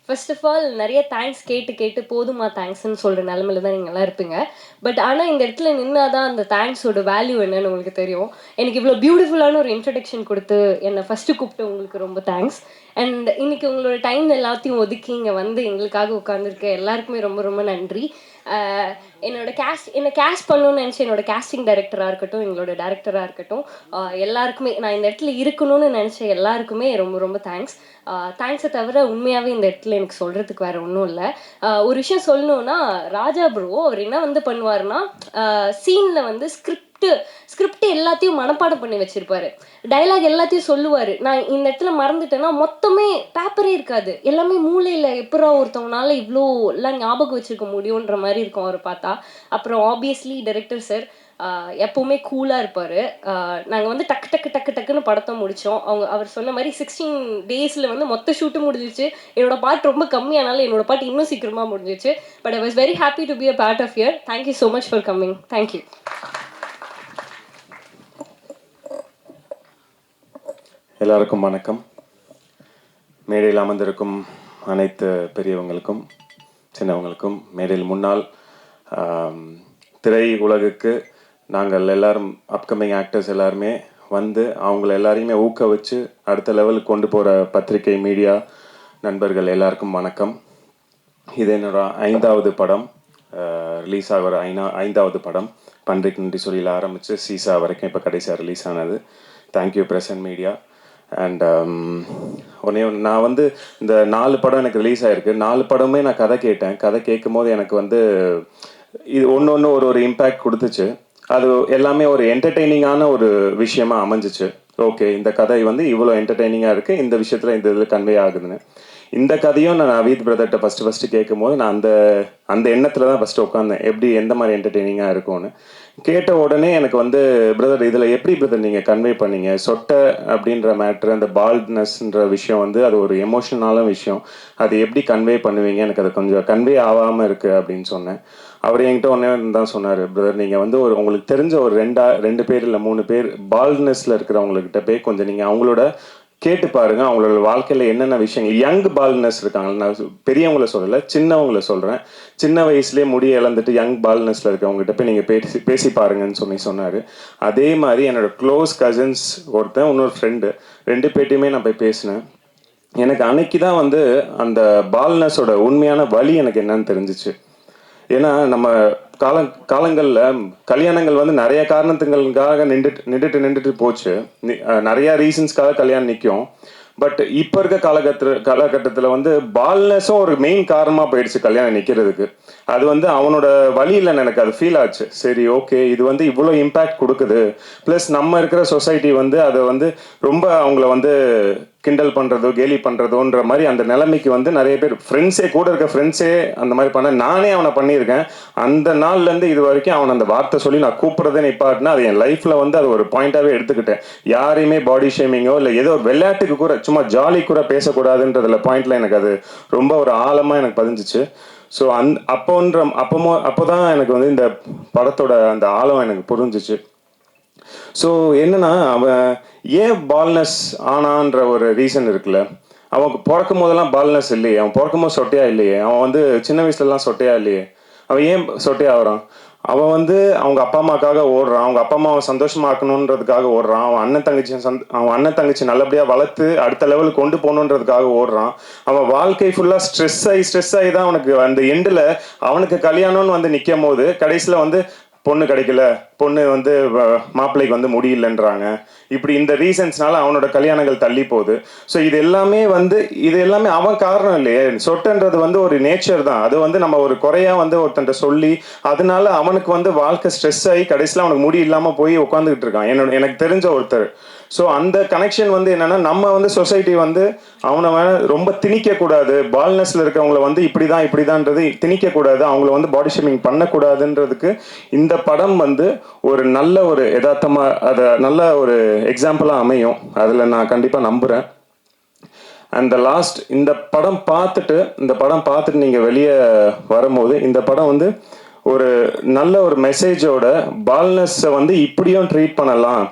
[SPEAKER 16] ஃபர்ஸ்ட் ஆஃப் ஆல் நிறைய தேங்க்ஸ் கேட்டு போதுமா தேங்க்ஸ்ன்னு சொல்கிற நிலமையில தான் நீங்கள்லாம் இருப்பீங்க. பட் ஆனால் இந்த இடத்துல நின்னால் தான் அந்த தேங்க்ஸோட வேல்யூ என்னன்னு உங்களுக்கு தெரியும். எனக்கு இவ்வளோ பியூட்டிஃபுல்லான ஒரு இன்ட்ரடக்ஷன் கொடுத்து என்னை ஃபஸ்ட்டு கூப்பிட்டு உங்களுக்கு ரொம்ப தேங்க்ஸ். அண்ட் இன்னைக்கு உங்களோட டைம் எல்லாத்தையும் ஒதுக்கி இங்கே வந்து எங்களுக்காக உட்காந்துருக்க எல்லாருக்குமே ரொம்ப ரொம்ப நன்றி. என்னை கேஸ்ட் பண்ணணும்னு நினச்சி என்னோட கேஸ்டிங் டைரக்டராக இருக்கட்டும், எங்களோட டைரக்டராக இருக்கட்டும், எல்லாருக்குமே நான் இந்த இடத்துல இருக்கணும்னு நினச்ச எல்லாருக்குமே ரொம்ப ரொம்ப தேங்க்ஸ். தேங்க்ஸை தவிர உண்மையாகவே இந்த இடத்துல எனக்கு சொல்கிறதுக்கு வேறு ஒன்றும் இல்லை. ஒரு விஷயம் சொல்லணுன்னா, ராஜா ப்ரோ அவர் என்ன வந்து பண்ணுவார்னா, சீனில் வந்து ஸ்கிரிப்ட் எல்லாத்தையும் மனப்பாடம் பண்ணி வச்சிருப்பாரு. டைலாக் எல்லாத்தையும் சொல்லுவார். நான் இந்த இடத்துல மறந்துட்டேன்னா மொத்தமே பேப்பரே இருக்காது. எல்லாமே மூளையில் எப்படா ஒருத்தவங்களால இவ்வளோ எல்லாம் ஞாபகம் வச்சுருக்க முடியுன்ற மாதிரி இருக்கும் அவரை பார்த்தா. அப்புறம் ஆப்வியஸ்லி டைரக்டர் சார் எப்போவுமே கூலாக இருப்பார். நாங்கள் வந்து டக்குன்னு படத்தை முடித்தோம். அவர் சொன்ன மாதிரி 16 days வந்து மொத்த ஷூட்டு முடிஞ்சிச்சு. என்னோடய பாட்டு ரொம்ப கம்மியானாலும் என்னோடய பாட்டு இன்னும் சீக்கிரமாக முடிஞ்சிச்சு. But I was very happy to be a part of here. Thank you so much for coming. Thank you.
[SPEAKER 17] எல்லாருக்கும் வணக்கம். மேடையில் அமர்ந்திருக்கும் அனைத்து பெரியவங்களுக்கும் சின்னவங்களுக்கும், மேடையில் முன்னால் திரை உலகுக்கு நாங்கள் எல்லாரும் அப்கமிங் ஆக்டர்ஸ் எல்லாருமே வந்து அவங்கள எல்லாரையுமே ஊக்குவிச்சு அடுத்த லெவலுக்கு கொண்டு போகிற பத்திரிகை மீடியா நண்பர்கள் எல்லாருக்கும் வணக்கம். இது என்னோட 5வது படம், ரிலீஸ் ஆகிற 5வது படம். பன்றிக்கு நன்றி சொல்லியில் ஆரம்பித்து சீசா வரைக்கும் இப்போ கடைசியாக ரிலீஸ் ஆனது. Thank you press and media. And நான் வந்து இந்த 4 படம் எனக்கு ரிலீஸ் ஆகிருக்கு. 4 படமே நான் கதை கேட்டேன். கதை கேட்கும் போது எனக்கு வந்து இது ஒன்று ஒரு இம்பேக்ட் கொடுத்துச்சு. அது எல்லாமே ஒரு என்டர்டெய்னிங்கான ஒரு விஷயமா அமைஞ்சிச்சு. ஓகே, இந்த கதை வந்து இவ்வளோ என்டர்டெய்னிங்காக இருக்குது, இந்த விஷயத்தில் இந்த இதில் கன்வே ஆகுதுன்னு. இந்த கதையும் நான் நவீத் பிரதர்கிட்ட ஃபஸ்ட்டு கேட்கும் போது நான் அந்த எண்ணத்தில் தான் ஃபஸ்ட்டு உட்காந்தேன், எப்படி எந்த மாதிரி என்டர்டெய்னிங்காக இருக்கும்னு. கேட்ட உடனே எனக்கு வந்து பிரதர் இதில் எப்படி பிரதர் நீங்கள் கன்வே பண்ணீங்க, சொட்டை அப்படின்ற மேட்ரு, அந்த பால்ட்னஸ்ன்ற விஷயம் வந்து அது ஒரு எமோஷனலான விஷயம், அது எப்படி கன்வே பண்ணுவீங்க, எனக்கு அது கொஞ்சம் கன்வே ஆகாமல் இருக்குது அப்படின்னு சொன்னேன். அவர் என்கிட்ட ஒன்றே தான் சொன்னார், பிரதர் நீங்கள் வந்து உங்களுக்கு தெரிஞ்ச ஒரு 2 பேர் இல்லை 3 பேர் பால்ட்னஸில் இருக்கிறவங்கக்கிட்ட போய் கொஞ்சம் நீங்கள் அவங்களோட கேட்டு பாருங்க, அவங்களோட வாழ்க்கையில் என்னென்ன விஷயங்கள், யங் பால்னஸ் இருக்காங்க, நான் பெரியவங்கள சொல்லலை, சின்னவங்கள சொல்கிறேன், சின்ன வயசுலேயே முடிய இழந்துட்டு யங் பால்னஸில் இருக்கவங்ககிட்ட போய் நீங்கள் பேசி பாருங்கன்னு சொன்னார். அதே மாதிரி என்னோட க்ளோஸ் கசின்ஸ் ஒருத்தன், இன்னொரு ஃப்ரெண்டு, 2 பேர்ட்டையுமே நான் போய் பேசினேன். எனக்கு அன்னைக்கு தான் வந்து அந்த பால்னஸோட உண்மையான வலி எனக்கு என்னன்னு தெரிஞ்சிச்சு. ஏன்னா நம்ம காலங்களில் கல்யாணங்கள் வந்து நிறைய காரணத்துங்களுக்காக நின்றுட்டு போச்சு. நிறைய ரீசன்ஸ்க்காக கல்யாணம் நிற்கும். பட் இப்போ இருக்க காலகட்டத்தில் வந்து பால்னஸும் ஒரு மெயின் காரணமாக போயிடுச்சு கல்யாணம் நிற்கிறதுக்கு. அது வந்து அவனோட வழியில் எனக்கு அது ஃபீல் ஆச்சு. சரி, ஓகே, இது வந்து இவ்வளோ இம்பேக்ட் கொடுக்குது. ப்ளஸ் நம்ம இருக்கிற சொசைட்டி வந்து அதை வந்து ரொம்ப அவங்கள வந்து கிண்டல் பண்ணுறதோ கேலி பண்ணுறதோன்ற மாதிரி அந்த நிலைமைக்கு வந்து நிறைய பேர் கூட இருக்க ஃப்ரெண்ட்ஸே அந்த மாதிரி பண்ண, நானே அவனை பண்ணியிருக்கேன். அந்த நாள்லேருந்து இது வரைக்கும் அவனை அந்த வார்த்தை சொல்லி நான் கூப்பிட்றதே நிப்பாட்டினா அது என் லைஃப்பில் வந்து அது ஒரு பாயிண்ட்டாகவே எடுத்துக்கிட்டேன். யாரையுமே பாடி ஷேமிங்கோ இல்லை ஏதோ ஒரு விளையாட்டுக்கு கூட சும்மா ஜாலி கூட பேசக்கூடாதுன்றதுல பாயிண்டில் எனக்கு அது ரொம்ப ஒரு ஆழமாக எனக்கு பதிஞ்சிச்சு. ஸோ அப்போ தான் எனக்கு வந்து இந்த படத்தோட அந்த ஆழம் எனக்கு புரிஞ்சிச்சு. ஸோ என்னன்னா, அவன் ஏன் பால்னஸ் ஆனான்ற ஒரு ரீசன் இருக்குல்ல. அவன் பிறக்கும் போதெல்லாம் பால்னஸ் இல்லையே, அவன் பிறக்கும் போது சொட்டையா இல்லையே, அவன் வந்து சின்ன வயசுலலாம் சொட்டையா இல்லையே, அவன் ஏன் சொட்டையா ஆகிறான்? அவன் வந்து அவங்க அப்பா அம்மாக்காக ஓடுறான், அவங்க அப்பா அம்மா அவன் சந்தோஷமாக்கணுன்றதுக்காக ஓடுறான், அவன் அண்ணன் தங்கச்சி நல்லபடியாக வளர்த்து அடுத்த லெவலுக்கு கொண்டு போகணுன்றதுக்காக ஓடுறான். அவன் வாழ்க்கை ஃபுல்லாக ஸ்ட்ரெஸ் ஆகி தான் அவனுக்கு அந்த எண்டில் அவனுக்கு கல்யாணம்னு வந்து நிற்கும் போது கடைசியில் வந்து பொண்ணு கிடைக்கல, பொண்ணு வந்து மாப்பிள்ளைக்கு வந்து முடியலன்றாங்க. இப்படி இந்த ரீசன்ஸ்னால அவனோட கல்யாணங்கள் தள்ளி போகுது. ஸோ இது எல்லாமே அவன் காரணம் இல்லையே. சொட்டுன்றது வந்து ஒரு நேச்சர் தான். அது வந்து நம்ம ஒரு குறையா வந்து ஒருத்தன்ட்ட சொல்லி அதனால அவனுக்கு வந்து வாழ்க்கை ஸ்ட்ரெஸ் ஆகி கடைசியில் அவனுக்கு முடி இல்லாமல் போய் உட்காந்துக்கிட்டு இருக்கான் எனக்கு தெரிஞ்ச ஒருத்தர். ஸோ அந்த கனெக்ஷன் வந்து என்னன்னா, நம்ம வந்து சொசைட்டி வந்து அவனை ரொம்ப திணிக்கக்கூடாது, பால்னஸில் இருக்கவங்களை வந்து இப்படிதான்ன்றது திணிக்கக்கூடாது, அவங்கள வந்து பாடி ஷேமிங் பண்ணக்கூடாதுன்றதுக்கு இந்த படம் வந்து ஒரு நல்ல ஒரு யதார்த்தமாக அதை நல்ல ஒரு எக்ஸாம்பிளாக அமையும். அதில் நான் கண்டிப்பாக நம்புகிறேன். அண்ட் லாஸ்ட் இந்த படம் பார்த்துட்டு நீங்கள் வெளியே வரும்போது இந்த படம் வந்து ஒரு நல்ல ஒரு மெசேஜோட பால்னஸை வந்து இப்படியும் ட்ரீட் பண்ணலாம்,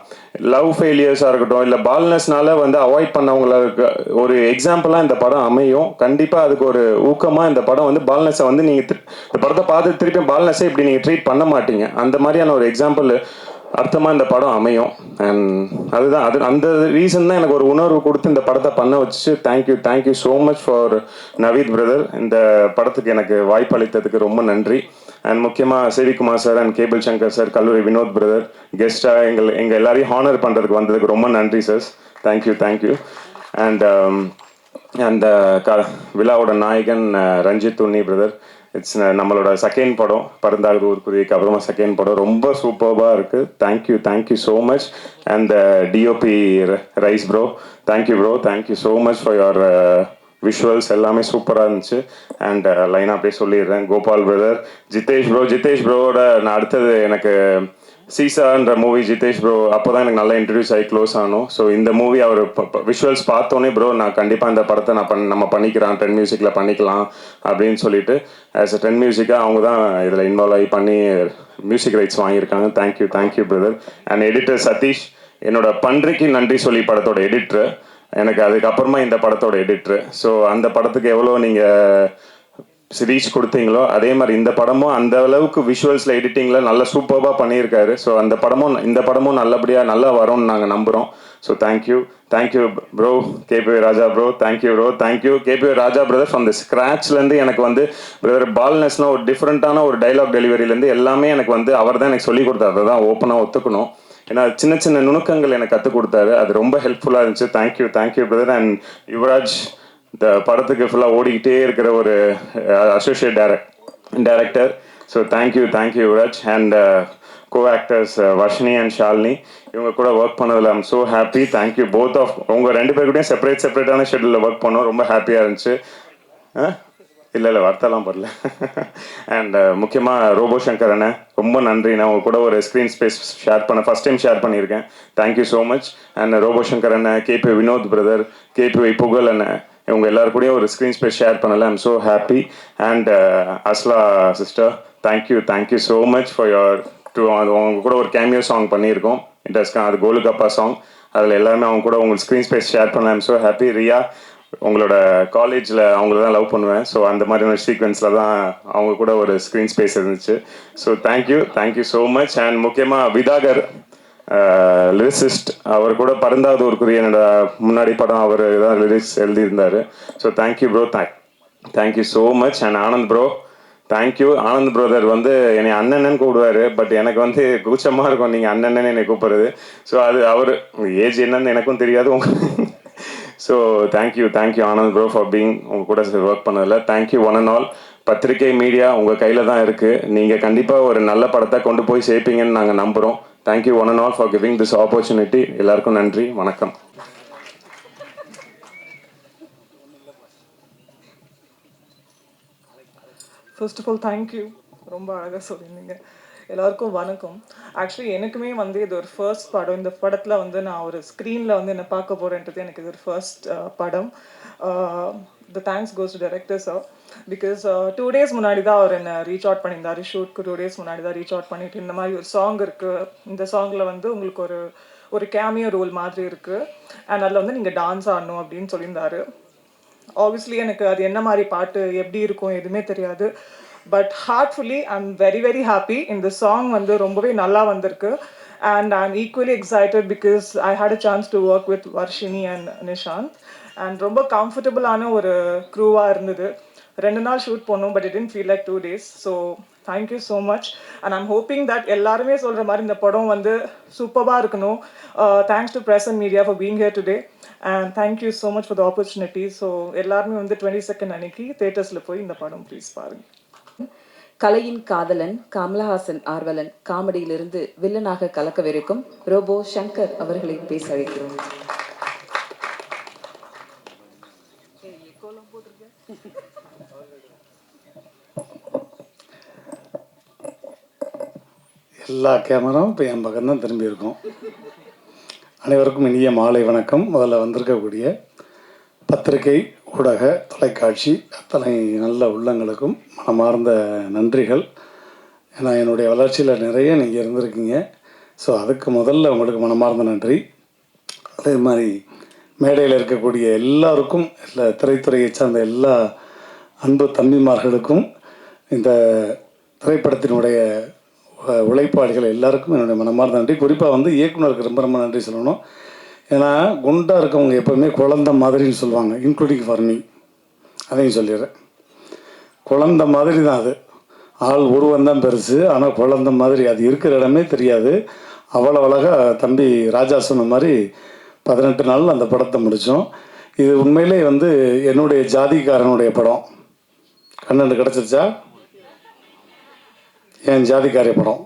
[SPEAKER 17] லவ் ஃபெயிலியர்ஸாக இருக்கட்டும் இல்லை பால்னஸ்னால வந்து அவாய்ட் பண்ணவங்களுக்கு ஒரு எக்ஸாம்பிளாக இந்த படம் அமையும். கண்டிப்பாக அதுக்கு ஒரு ஊக்கமாக இந்த படம் வந்து பால்னஸை வந்து நீங்கள் இந்த படத்தை பார்த்து திருப்பி பால்னஸை இப்படி நீங்கள் ட்ரீட் பண்ண மாட்டீங்க, அந்த மாதிரியான ஒரு எக்ஸாம்பிள் அர்த்தமாக இந்த படம் அமையும். அண்ட் அதுதான் அந்த ரீசன் தான் எனக்கு ஒரு உணர்வு கொடுத்து இந்த படத்தை பண்ண வச்சு. Thank you so much for Naveed brother. இந்த படத்துக்கு எனக்கு வாய்ப்பு அளித்ததுக்கு ரொம்ப நன்றி. அண்ட் முக்கியமாக Sivakumar sir and cable Shankar sir, கல்லூரி வினோத் பிரதர் கெஸ்டாக எங்கள் எல்லாரையும் ஹானர் பண்ணுறதுக்கு வந்ததுக்கு ரொம்ப நன்றி சார். தேங்க்யூ. அண்ட் அந்த விழாவோட நாயகன் ரஞ்சித் உன்னி பிரதர், இட்ஸ் நம்மளோட செகண்ட் படம், பருந்தாகுது ஊர்க்குருவிக்கு அப்புறமா செகண்ட் படம், ரொம்ப சூப்பர்பாக இருக்குது. Thank you so much. And DOP rice bro, thank you so much for your visuals, எல்லாமே சூப்பராக இருந்துச்சு. அண்ட் லைனாக அப்படியே சொல்லிடுறேன், கோபால் பிரதர், ஜிதேஷ் ப்ரோவோட நான் அடுத்தது எனக்கு சீசான்ற மூவி ஜிதேஷ் ப்ரோ அப்போ தான் எனக்கு நல்லா இன்ட்ரடியூஸ் ஆகி க்ளோஸ் ஆகணும். ஸோ இந்த மூவி அவர் விஷுவல்ஸ் பார்த்தோன்னே ப்ரோ நான் கண்டிப்பாக இந்த படத்தை நம்ம பண்ணிக்கிறோம், 10 மியூசிக்கில் பண்ணிக்கலாம் அப்படின்னு சொல்லிட்டு ஆஸ் அ 10 மியூசிக்காக அவங்க தான் இதில் இன்வால்வ் ஆகி பண்ணி மியூசிக் ரைட்ஸ் வாங்கியிருக்காங்க. Thank you brother. And editor Sathish, என்னோட பன்றிக்கு நன்றி சொல்லி படத்தோட எடிட்ரு, எனக்கு அதுக்கப்புறமா இந்த படத்தோட எடிட்ரு. ஸோ அந்த படத்துக்கு எவ்வளோ நீங்கள் ரீச் கொடுத்தீங்களோ அதே மாதிரி இந்த படமும் அந்த அளவுக்கு விஷுவல்ஸில் எடிட்டிங்கில் நல்லா சூப்பராக பண்ணியிருக்காரு. ஸோ அந்த படமும் இந்த படமும் நல்லபடியாக நல்லா வரும்னு நாங்கள் நம்புகிறோம். So thank you bro, KP Raja bro, thank you KP Raja brother. From the ஸ்க்ராட்ச்லேருந்து எனக்கு வந்து பிரதர் பால்னஸ்னால் ஒரு டிஃப்ரெண்ட்டான ஒரு டைலாக் டெலிவரியிலேருந்து எல்லாமே எனக்கு வந்து அவர் தான் எனக்கு சொல்லிக் கொடுத்தாரு. அதை தான் ஓப்பனாக ஒத்துக்கணும். ஏன்னா சின்ன சின்ன நுணுக்கங்கள் எனக்கு கற்றுக் கொடுத்தாரு. அது ரொம்ப ஹெல்ப்ஃபுல்லாக இருந்துச்சு. Thank you brother. அண்ட் யுவராஜ் இந்த படத்துக்கு ஃபுல்லாக ஓடிக்கிட்டே இருக்கிற ஒரு associate director. So thank you Yuvaraj. And co actors Varshini and Shalini, இவங்க கூட ஒர்க் பண்ணதில் I'm so happy. Thank you both of உங்கள் 2 பேருக்கூடையும் செப்பரேட்டான ஷெட்யூலில் ஒர்க் பண்ணோம். ரொம்ப ஹாப்பியாக இருந்துச்சு. இல்லை வார்த்தைலாம் பரல. அண்ட் முக்கியமாக ரோபோ சங்கர் அண்ணன், ரொம்ப நன்றி. நான் உங்க கூட ஒரு screen space first time share பண்ணியிருக்கேன். Thank you so much. And Robo Shankar அண்ணன், கேபி வினோத் பிரதர், கேபி புகழ் அண்ணன், இவங்க எல்லாருக்கூடையும் ஒரு ஸ்க்ரீன் ஸ்பேஸ் ஷேர் பண்ணல. I'm so happy. And Asla sister, thank you so much for your அவங்க கூட ஒரு கேமியோ சாங் பண்ணியிருக்கோம் இன்ட்ரெஸ்டாக. அது கோலுகப்பா சாங். அதில் எல்லாருமே அவங்க கூட உங்களுக்கு ஸ்க்ரீன் ஸ்பேஸ் ஷேர் பண்ணல. I'm so happy. ரியா, உங்களோட காலேஜில் அவங்கள தான் லவ் பண்ணுவேன். ஸோ அந்த மாதிரியான சீக்வன்ஸில் தான் அவங்க கூட ஒரு ஸ்க்ரீன் ஸ்பேஸ் இருந்துச்சு. So thank you so much. And முக்கியமாக விதாகர் லிரிசிஸ்ட், அவர் கூட பருந்தாதூருக்குரிய என்னோட முன்னாடி படம் அவர் தான் லிரிக்ஸ் எழுதியிருந்தார். So thank you bro, thank you so much. And Anand bro, thank you. Anand brother வந்து என்னை அண்ணன்னு கூப்பிடுவார். பட் எனக்கு வந்து கூச்சமாக இருக்கும் நீங்கள் அண்ணன்னு என்னை கூப்பிட்றது. ஸோ அது அவர் ஏஜ் என்னன்னு எனக்கும் தெரியாது. So thank you Anand bro for being உங்கள் கூட ஒர்க் பண்ணதில். Thank you one and all. பத்திரிகை மீடியா உங்கள் கையில் தான் இருக்குது. நீங்கள் கண்டிப்பாக ஒரு நல்ல படத்தை கொண்டு போய் சேர்ப்பீங்கன்னு நாங்கள் நம்புகிறோம். Thank you one and all for giving this opportunity. எல்லாருக்கும் நன்றி, வணக்கம்.
[SPEAKER 18] ஃபர்ஸ்ட் ஆஃப் ஆல் தேங்க்யூ, ரொம்ப அழகாக சொல்லியிருந்தீங்க. எல்லாருக்கும் வணக்கம். ஆக்சுவலி எனக்குமே வந்து இது ஒரு ஃபர்ஸ்ட் படம். இந்த படத்தில் வந்து நான் ஒரு ஸ்க்ரீனில் வந்து என்ன பார்க்க போகிறேன்றது எனக்கு இது ஒரு ஃபர்ஸ்ட் படம். த thanks goes to director sir. Because 2 days முன்னாடி தான் அவர் என்னை ரீச் அவுட் பண்ணியிருந்தார். ஷூட்க்கு 2 days முன்னாடி தான் ரீச் அவுட் பண்ணிட்டு, இந்த மாதிரி ஒரு சாங் இருக்குது, இந்த சாங்கில் வந்து உங்களுக்கு ஒரு கேமியோ ரோல் மாதிரி இருக்குது, அண்ட் அதில் வந்து நீங்கள் டான்ஸ் ஆடணும் அப்படின்னு சொல்லியிருந்தாரு. ஆப்வியஸ்லி எனக்கு அது என்ன மாதிரி பாட்டு எப்படி இருக்கும் எதுவுமே தெரியாது. But heartfully I am very very happy. இந்த சாங் வந்து ரொம்பவே நல்லா வந்திருக்கு. And I am equally excited because I had a chance to work with Varshini and Nishanth. And ரொம்ப கம்ஃபர்டபுளான ஒரு க்ரூவாக இருந்தது. 2 நாள் ஷூட் பண்ணோம், but it didn't feel like 2 days. So thank you so much. And I'm hoping that எல்லாருமே சொல்கிற மாதிரி இந்த படம் வந்து சூப்பராக இருக்கணும். Thanks to press and media for being here today. And thank you so much for the opportunity. So எல்லாருமே வந்து 22nd அன்னைக்கு தேட்டர்ஸில் போய் இந்த படம் ப்ளீஸ் பாருங்கள்.
[SPEAKER 1] கலையின் காதலன் கமலஹாசன் ஆர்வலன் காமெடியிலிருந்து வில்லனாக கலக்கவிருக்கும் ரோபோ சங்கர் அவர்களை பேச அழைக்கிறோம்.
[SPEAKER 3] எல்லா கேமராவும் இப்போ என் பக்கம் தான் திரும்பி இருக்கும். அனைவருக்கும் இனிய மாலை வணக்கம். முதல்ல வந்திருக்கக்கூடிய பத்திரிகை, ஊடக, தொலைக்காட்சி அத்தனை நல்ல உள்ளங்களுக்கும் மனமார்ந்த நன்றிகள். ஏன்னா என்னுடைய வளர்ச்சியில் நிறைய நீங்கள் இருந்திருக்கீங்க. ஸோ அதுக்கு முதல்ல உங்களுக்கு மனமார்ந்த நன்றி. அதே மாதிரி மேடையில் இருக்கக்கூடிய எல்லாருக்கும், இல்லை திரைத்துறையை சார்ந்த எல்லா அன்பு தம்பிமார்களுக்கும், இந்த திரைப்படத்தினுடைய உழைப்பாளிகள் எல்லாருக்கும் என்னுடைய மனமார்ந்த நன்றி. குறிப்பாக வந்து இயக்குனருக்கு ரொம்ப ரொம்ப நன்றி சொல்லணும். ஏன்னா குண்டாக இருக்கவங்க எப்போவுமே குழந்த மாதிரின்னு சொல்லுவாங்க, இன்க்ளூடிங் ஃபார் மீ. அதையும் சொல்லிடுறேன். குழந்த மாதிரி தான் அது. ஆள் உருவந்தான் பெருசு, ஆனால் குழந்த மாதிரி அது இருக்கிற இடமே தெரியாது. அவ்வளோ அழகாக தம்பி ராஜா சொன்ன மாதிரி 18 நாள் அந்த படத்தை முடித்தோம். இது உண்மையிலே வந்து என்னுடைய ஜாதிக்காரனுடைய படம். கண்ணண்டு கிடச்சிருச்சா? என் ஜாதிக்காரிய படம்,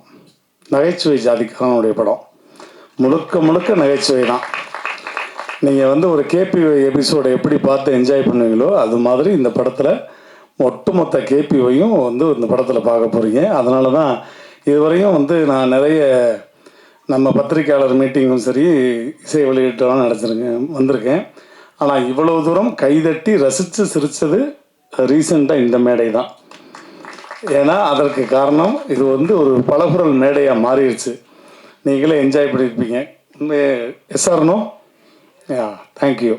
[SPEAKER 3] நகைச்சுவை ஜாதிக்காரனுடைய படம், முழுக்க முழுக்க நகைச்சுவை தான். நீங்கள் வந்து ஒரு கேபிஒய் எபிசோடை எப்படி பார்த்து என்ஜாய் பண்ணுவீங்களோ அது மாதிரி இந்த படத்தில் ஒட்டுமொத்த கேபிஒயும் வந்து இந்த படத்தில் பார்க்க போகிறீங்க. அதனால தான் இதுவரையும் வந்து நான் நிறைய நம்ம பத்திரிக்கையாளர் மீட்டிங்கும் சரி, இசை வெளியீட்டெல்லாம் வந்திருக்கேன். ஆனால் இவ்வளோ தூரம் கைதட்டி ரசித்து சிரித்தது ரீசெண்டாக இந்த மேடை தான். ஏன்னா அதற்கு காரணம் இது வந்து ஒரு பலகுரல் மேடையாக மாறிடுச்சு. நீங்களே என்ஜாய் பண்ணியிருப்பீங்க.
[SPEAKER 2] எஸ்ஆர்னோ தேங்க்யூ.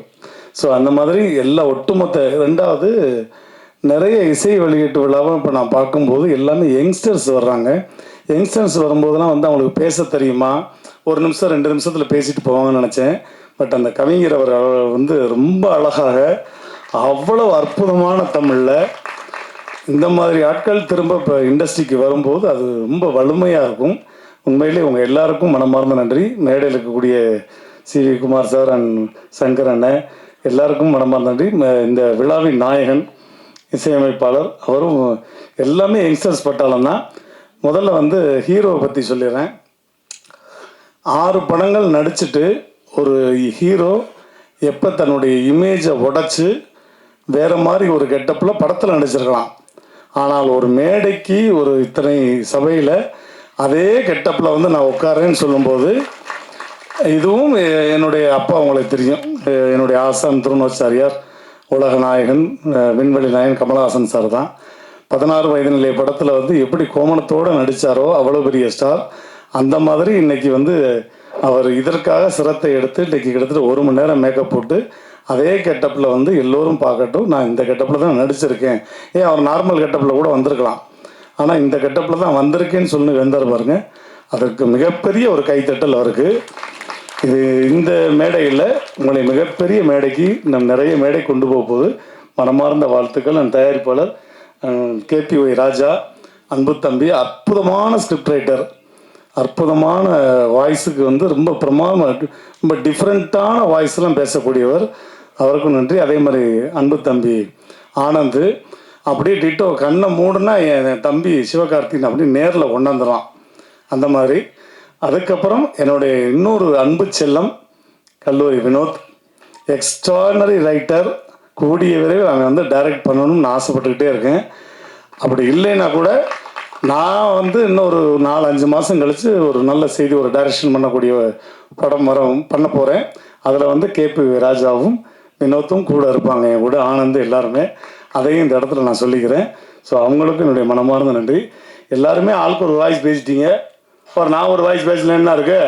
[SPEAKER 2] ஸோ அந்த மாதிரி எல்லா ஒட்டுமொத்த ரெண்டாவது நிறைய இசை வெளியீட்டு விழாவும் இப்போ நான் பார்க்கும்போது எல்லாமே யங்ஸ்டர்ஸ் வர்றாங்க. யங்ஸ்டர்ஸ் வரும்போதெல்லாம் வந்து அவங்களுக்கு பேச தெரியுமா, 1 நிமிஷம் 2 நிமிஷத்தில் பேசிட்டு போவாங்கன்னு நினச்சேன். பட் அந்த கவிஞர் அவர் வந்து ரொம்ப அழகாக அவ்வளவு அற்புதமான தமிழில் இந்த மாதிரி ஆட்கள் திரும்ப இப்போ இண்டஸ்ட்ரிக்கு வரும்போது அது ரொம்ப வலிமையாக இருக்கும். உண்மையிலே உங்கள் எல்லாருக்கும் மனமார்ந்த நன்றி. மேடையில் இருக்கக்கூடிய CV. Kumar sir and Shankar அண்ணன் எல்லாருக்கும் மனமார்ந்த நன்றி. இந்த விழாவின் நாயகன் இசையமைப்பாளர் அவரும் எல்லாமே யங்ஸ்டர்ஸ் பட்டாளம் தான். முதல்ல வந்து ஹீரோவை பற்றி சொல்லிடுறேன். 6 படங்கள் நடிச்சுட்டு ஒரு ஹீரோ எப்போ தன்னுடைய இமேஜை உடைச்சி வேறு மாதிரி ஒரு கெட்டப்பில் படத்தில் நடிச்சிருக்கலாம். ஆனால் ஒரு மேடைக்கு ஒரு இத்தனை சபையில் அதே கெட்டப்பில் வந்து நான் உட்காரேன்னு சொல்லும்போது, இதுவும் என்னுடைய அப்பா உங்களுக்கு தெரியும், என்னுடைய ஆசான் திருநோச்சாரியார், உலக நாயகன், விண்வெளி நாயகன் கமலஹாசன் சார் தான். 16 வயது நிலை படத்தில் வந்து எப்படி கோமணத்தோடு நடித்தாரோ அவ்வளோ பெரிய ஸ்டார். அந்த மாதிரி இன்றைக்கி வந்து அவர் இதற்காக சிரத்தை எடுத்து இன்றைக்கி கிட்டத்தட்ட 1 மணி நேரம் மேக்கப் போட்டு அதே கெட்டப்பில் வந்து எல்லோரும் பார்க்கட்டும், நான் இந்த கெட்டப்பில் தான் நடிச்சிருக்கேன். ஏன் அவர் நார்மல் கெட்டப்பில் கூட வந்திருக்கலாம், ஆனால் இந்த கெட்டப்பில் தான் வந்திருக்கேன்னு சொல்லி வெந்தார் பாருங்க. அதற்கு மிகப்பெரிய ஒரு கைத்தட்டல் அவருக்கு. இது இந்த மேடையில் உங்களை மிகப்பெரிய மேடைக்கு நம் நிறைய மேடை கொண்டு போக போகுது. மனமார்ந்த வாழ்த்துக்கள். நான் தயாரிப்பாளர் KPY ராஜா, அன்பு தம்பி, அற்புதமான ஸ்கிரிப்ட் ரைட்டர், அற்புதமான வாய்ஸுக்கு வந்து ரொம்ப பிரமாதமாக ரொம்ப டிஃப்ரெண்ட்டான வாய்ஸ்லாம் பேசக்கூடியவர். அவருக்கும் நன்றி. அதே மாதிரி அன்பு தம்பி ஆனந்த் அப்படியே டிட்டோ கண்ணை மூடுனா என் தம்பி சிவகார்த்திகன் அப்படி நேரில் கொண்டாந்துடுறான் அந்த மாதிரி. அதுக்கப்புறம் என்னுடைய இன்னொரு அன்பு செல்லம் கல்லூரி வினோத், எக்ஸ்ட்ரானரி ரைட்டர். கூடிய விரைவில் அவன் வந்து டைரக்ட் பண்ணணும்னு நான் ஆசைப்பட்டுக்கிட்டே இருக்கேன். அப்படி இல்லைன்னா கூட நான் வந்து இன்னொரு 4-5 மாதம் கழித்து ஒரு நல்ல செய்தி, ஒரு டைரக்ஷன் பண்ணக்கூடிய படம் பண்ண போகிறேன். அதில் வந்து KPY ராஜாவும் வினோத்தும் கூட இருப்பாங்க, என் கூட ஆனந்த் எல்லாருமே. அதையும் இந்த இடத்துல நான் சொல்லிக்கிறேன். ஸோ அவங்களுக்கும் என்னுடைய மனமார்ந்த நன்றி. எல்லாருமே ஆளுக்கு ஒரு வாய்ஸ் பேசிட்டீங்க. இப்போ நான் ஒரு வாய்ஸ் பேசல என்ன இருக்கு,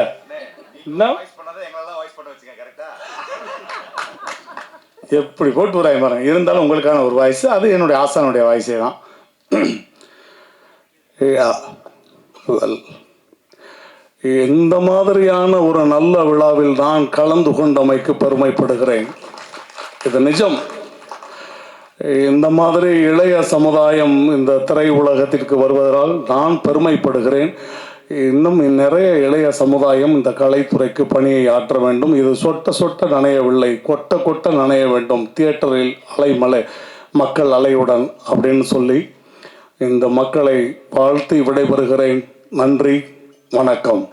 [SPEAKER 2] எப்படி போட்டு வராய் பாருங்க. இருந்தாலும் உங்களுக்கான ஒரு வாய்ஸ், அது என்னுடைய ஆசானுடைய வாய்ஸே தான். இந்த மாதிரியான ஒரு நல்ல விழாவில் நான் கலந்து கொண்டமைக்கு பெருமைப்படுகிறேன். இது நிஜம். இந்த மாதிரி இளைய சமுதாயம் இந்த திரை உலகத்திற்கு வருவதால் நான் பெருமைப்படுகிறேன். இன்னும் நிறைய இளைய சமுதாயம் இந்த கலைத்துறைக்கு பணியை ஆற்ற வேண்டும். இது சொட்ட சொட்ட நனையவில்லை, கொட்ட கொட்ட நனைய வேண்டும். தியேட்டரில் அலைமலை, மக்கள் அலையுடன் அப்படின்னு சொல்லி இந்த மக்களை வாழ்த்தி விடைபெறுகிறேன். நன்றி, வணக்கம்.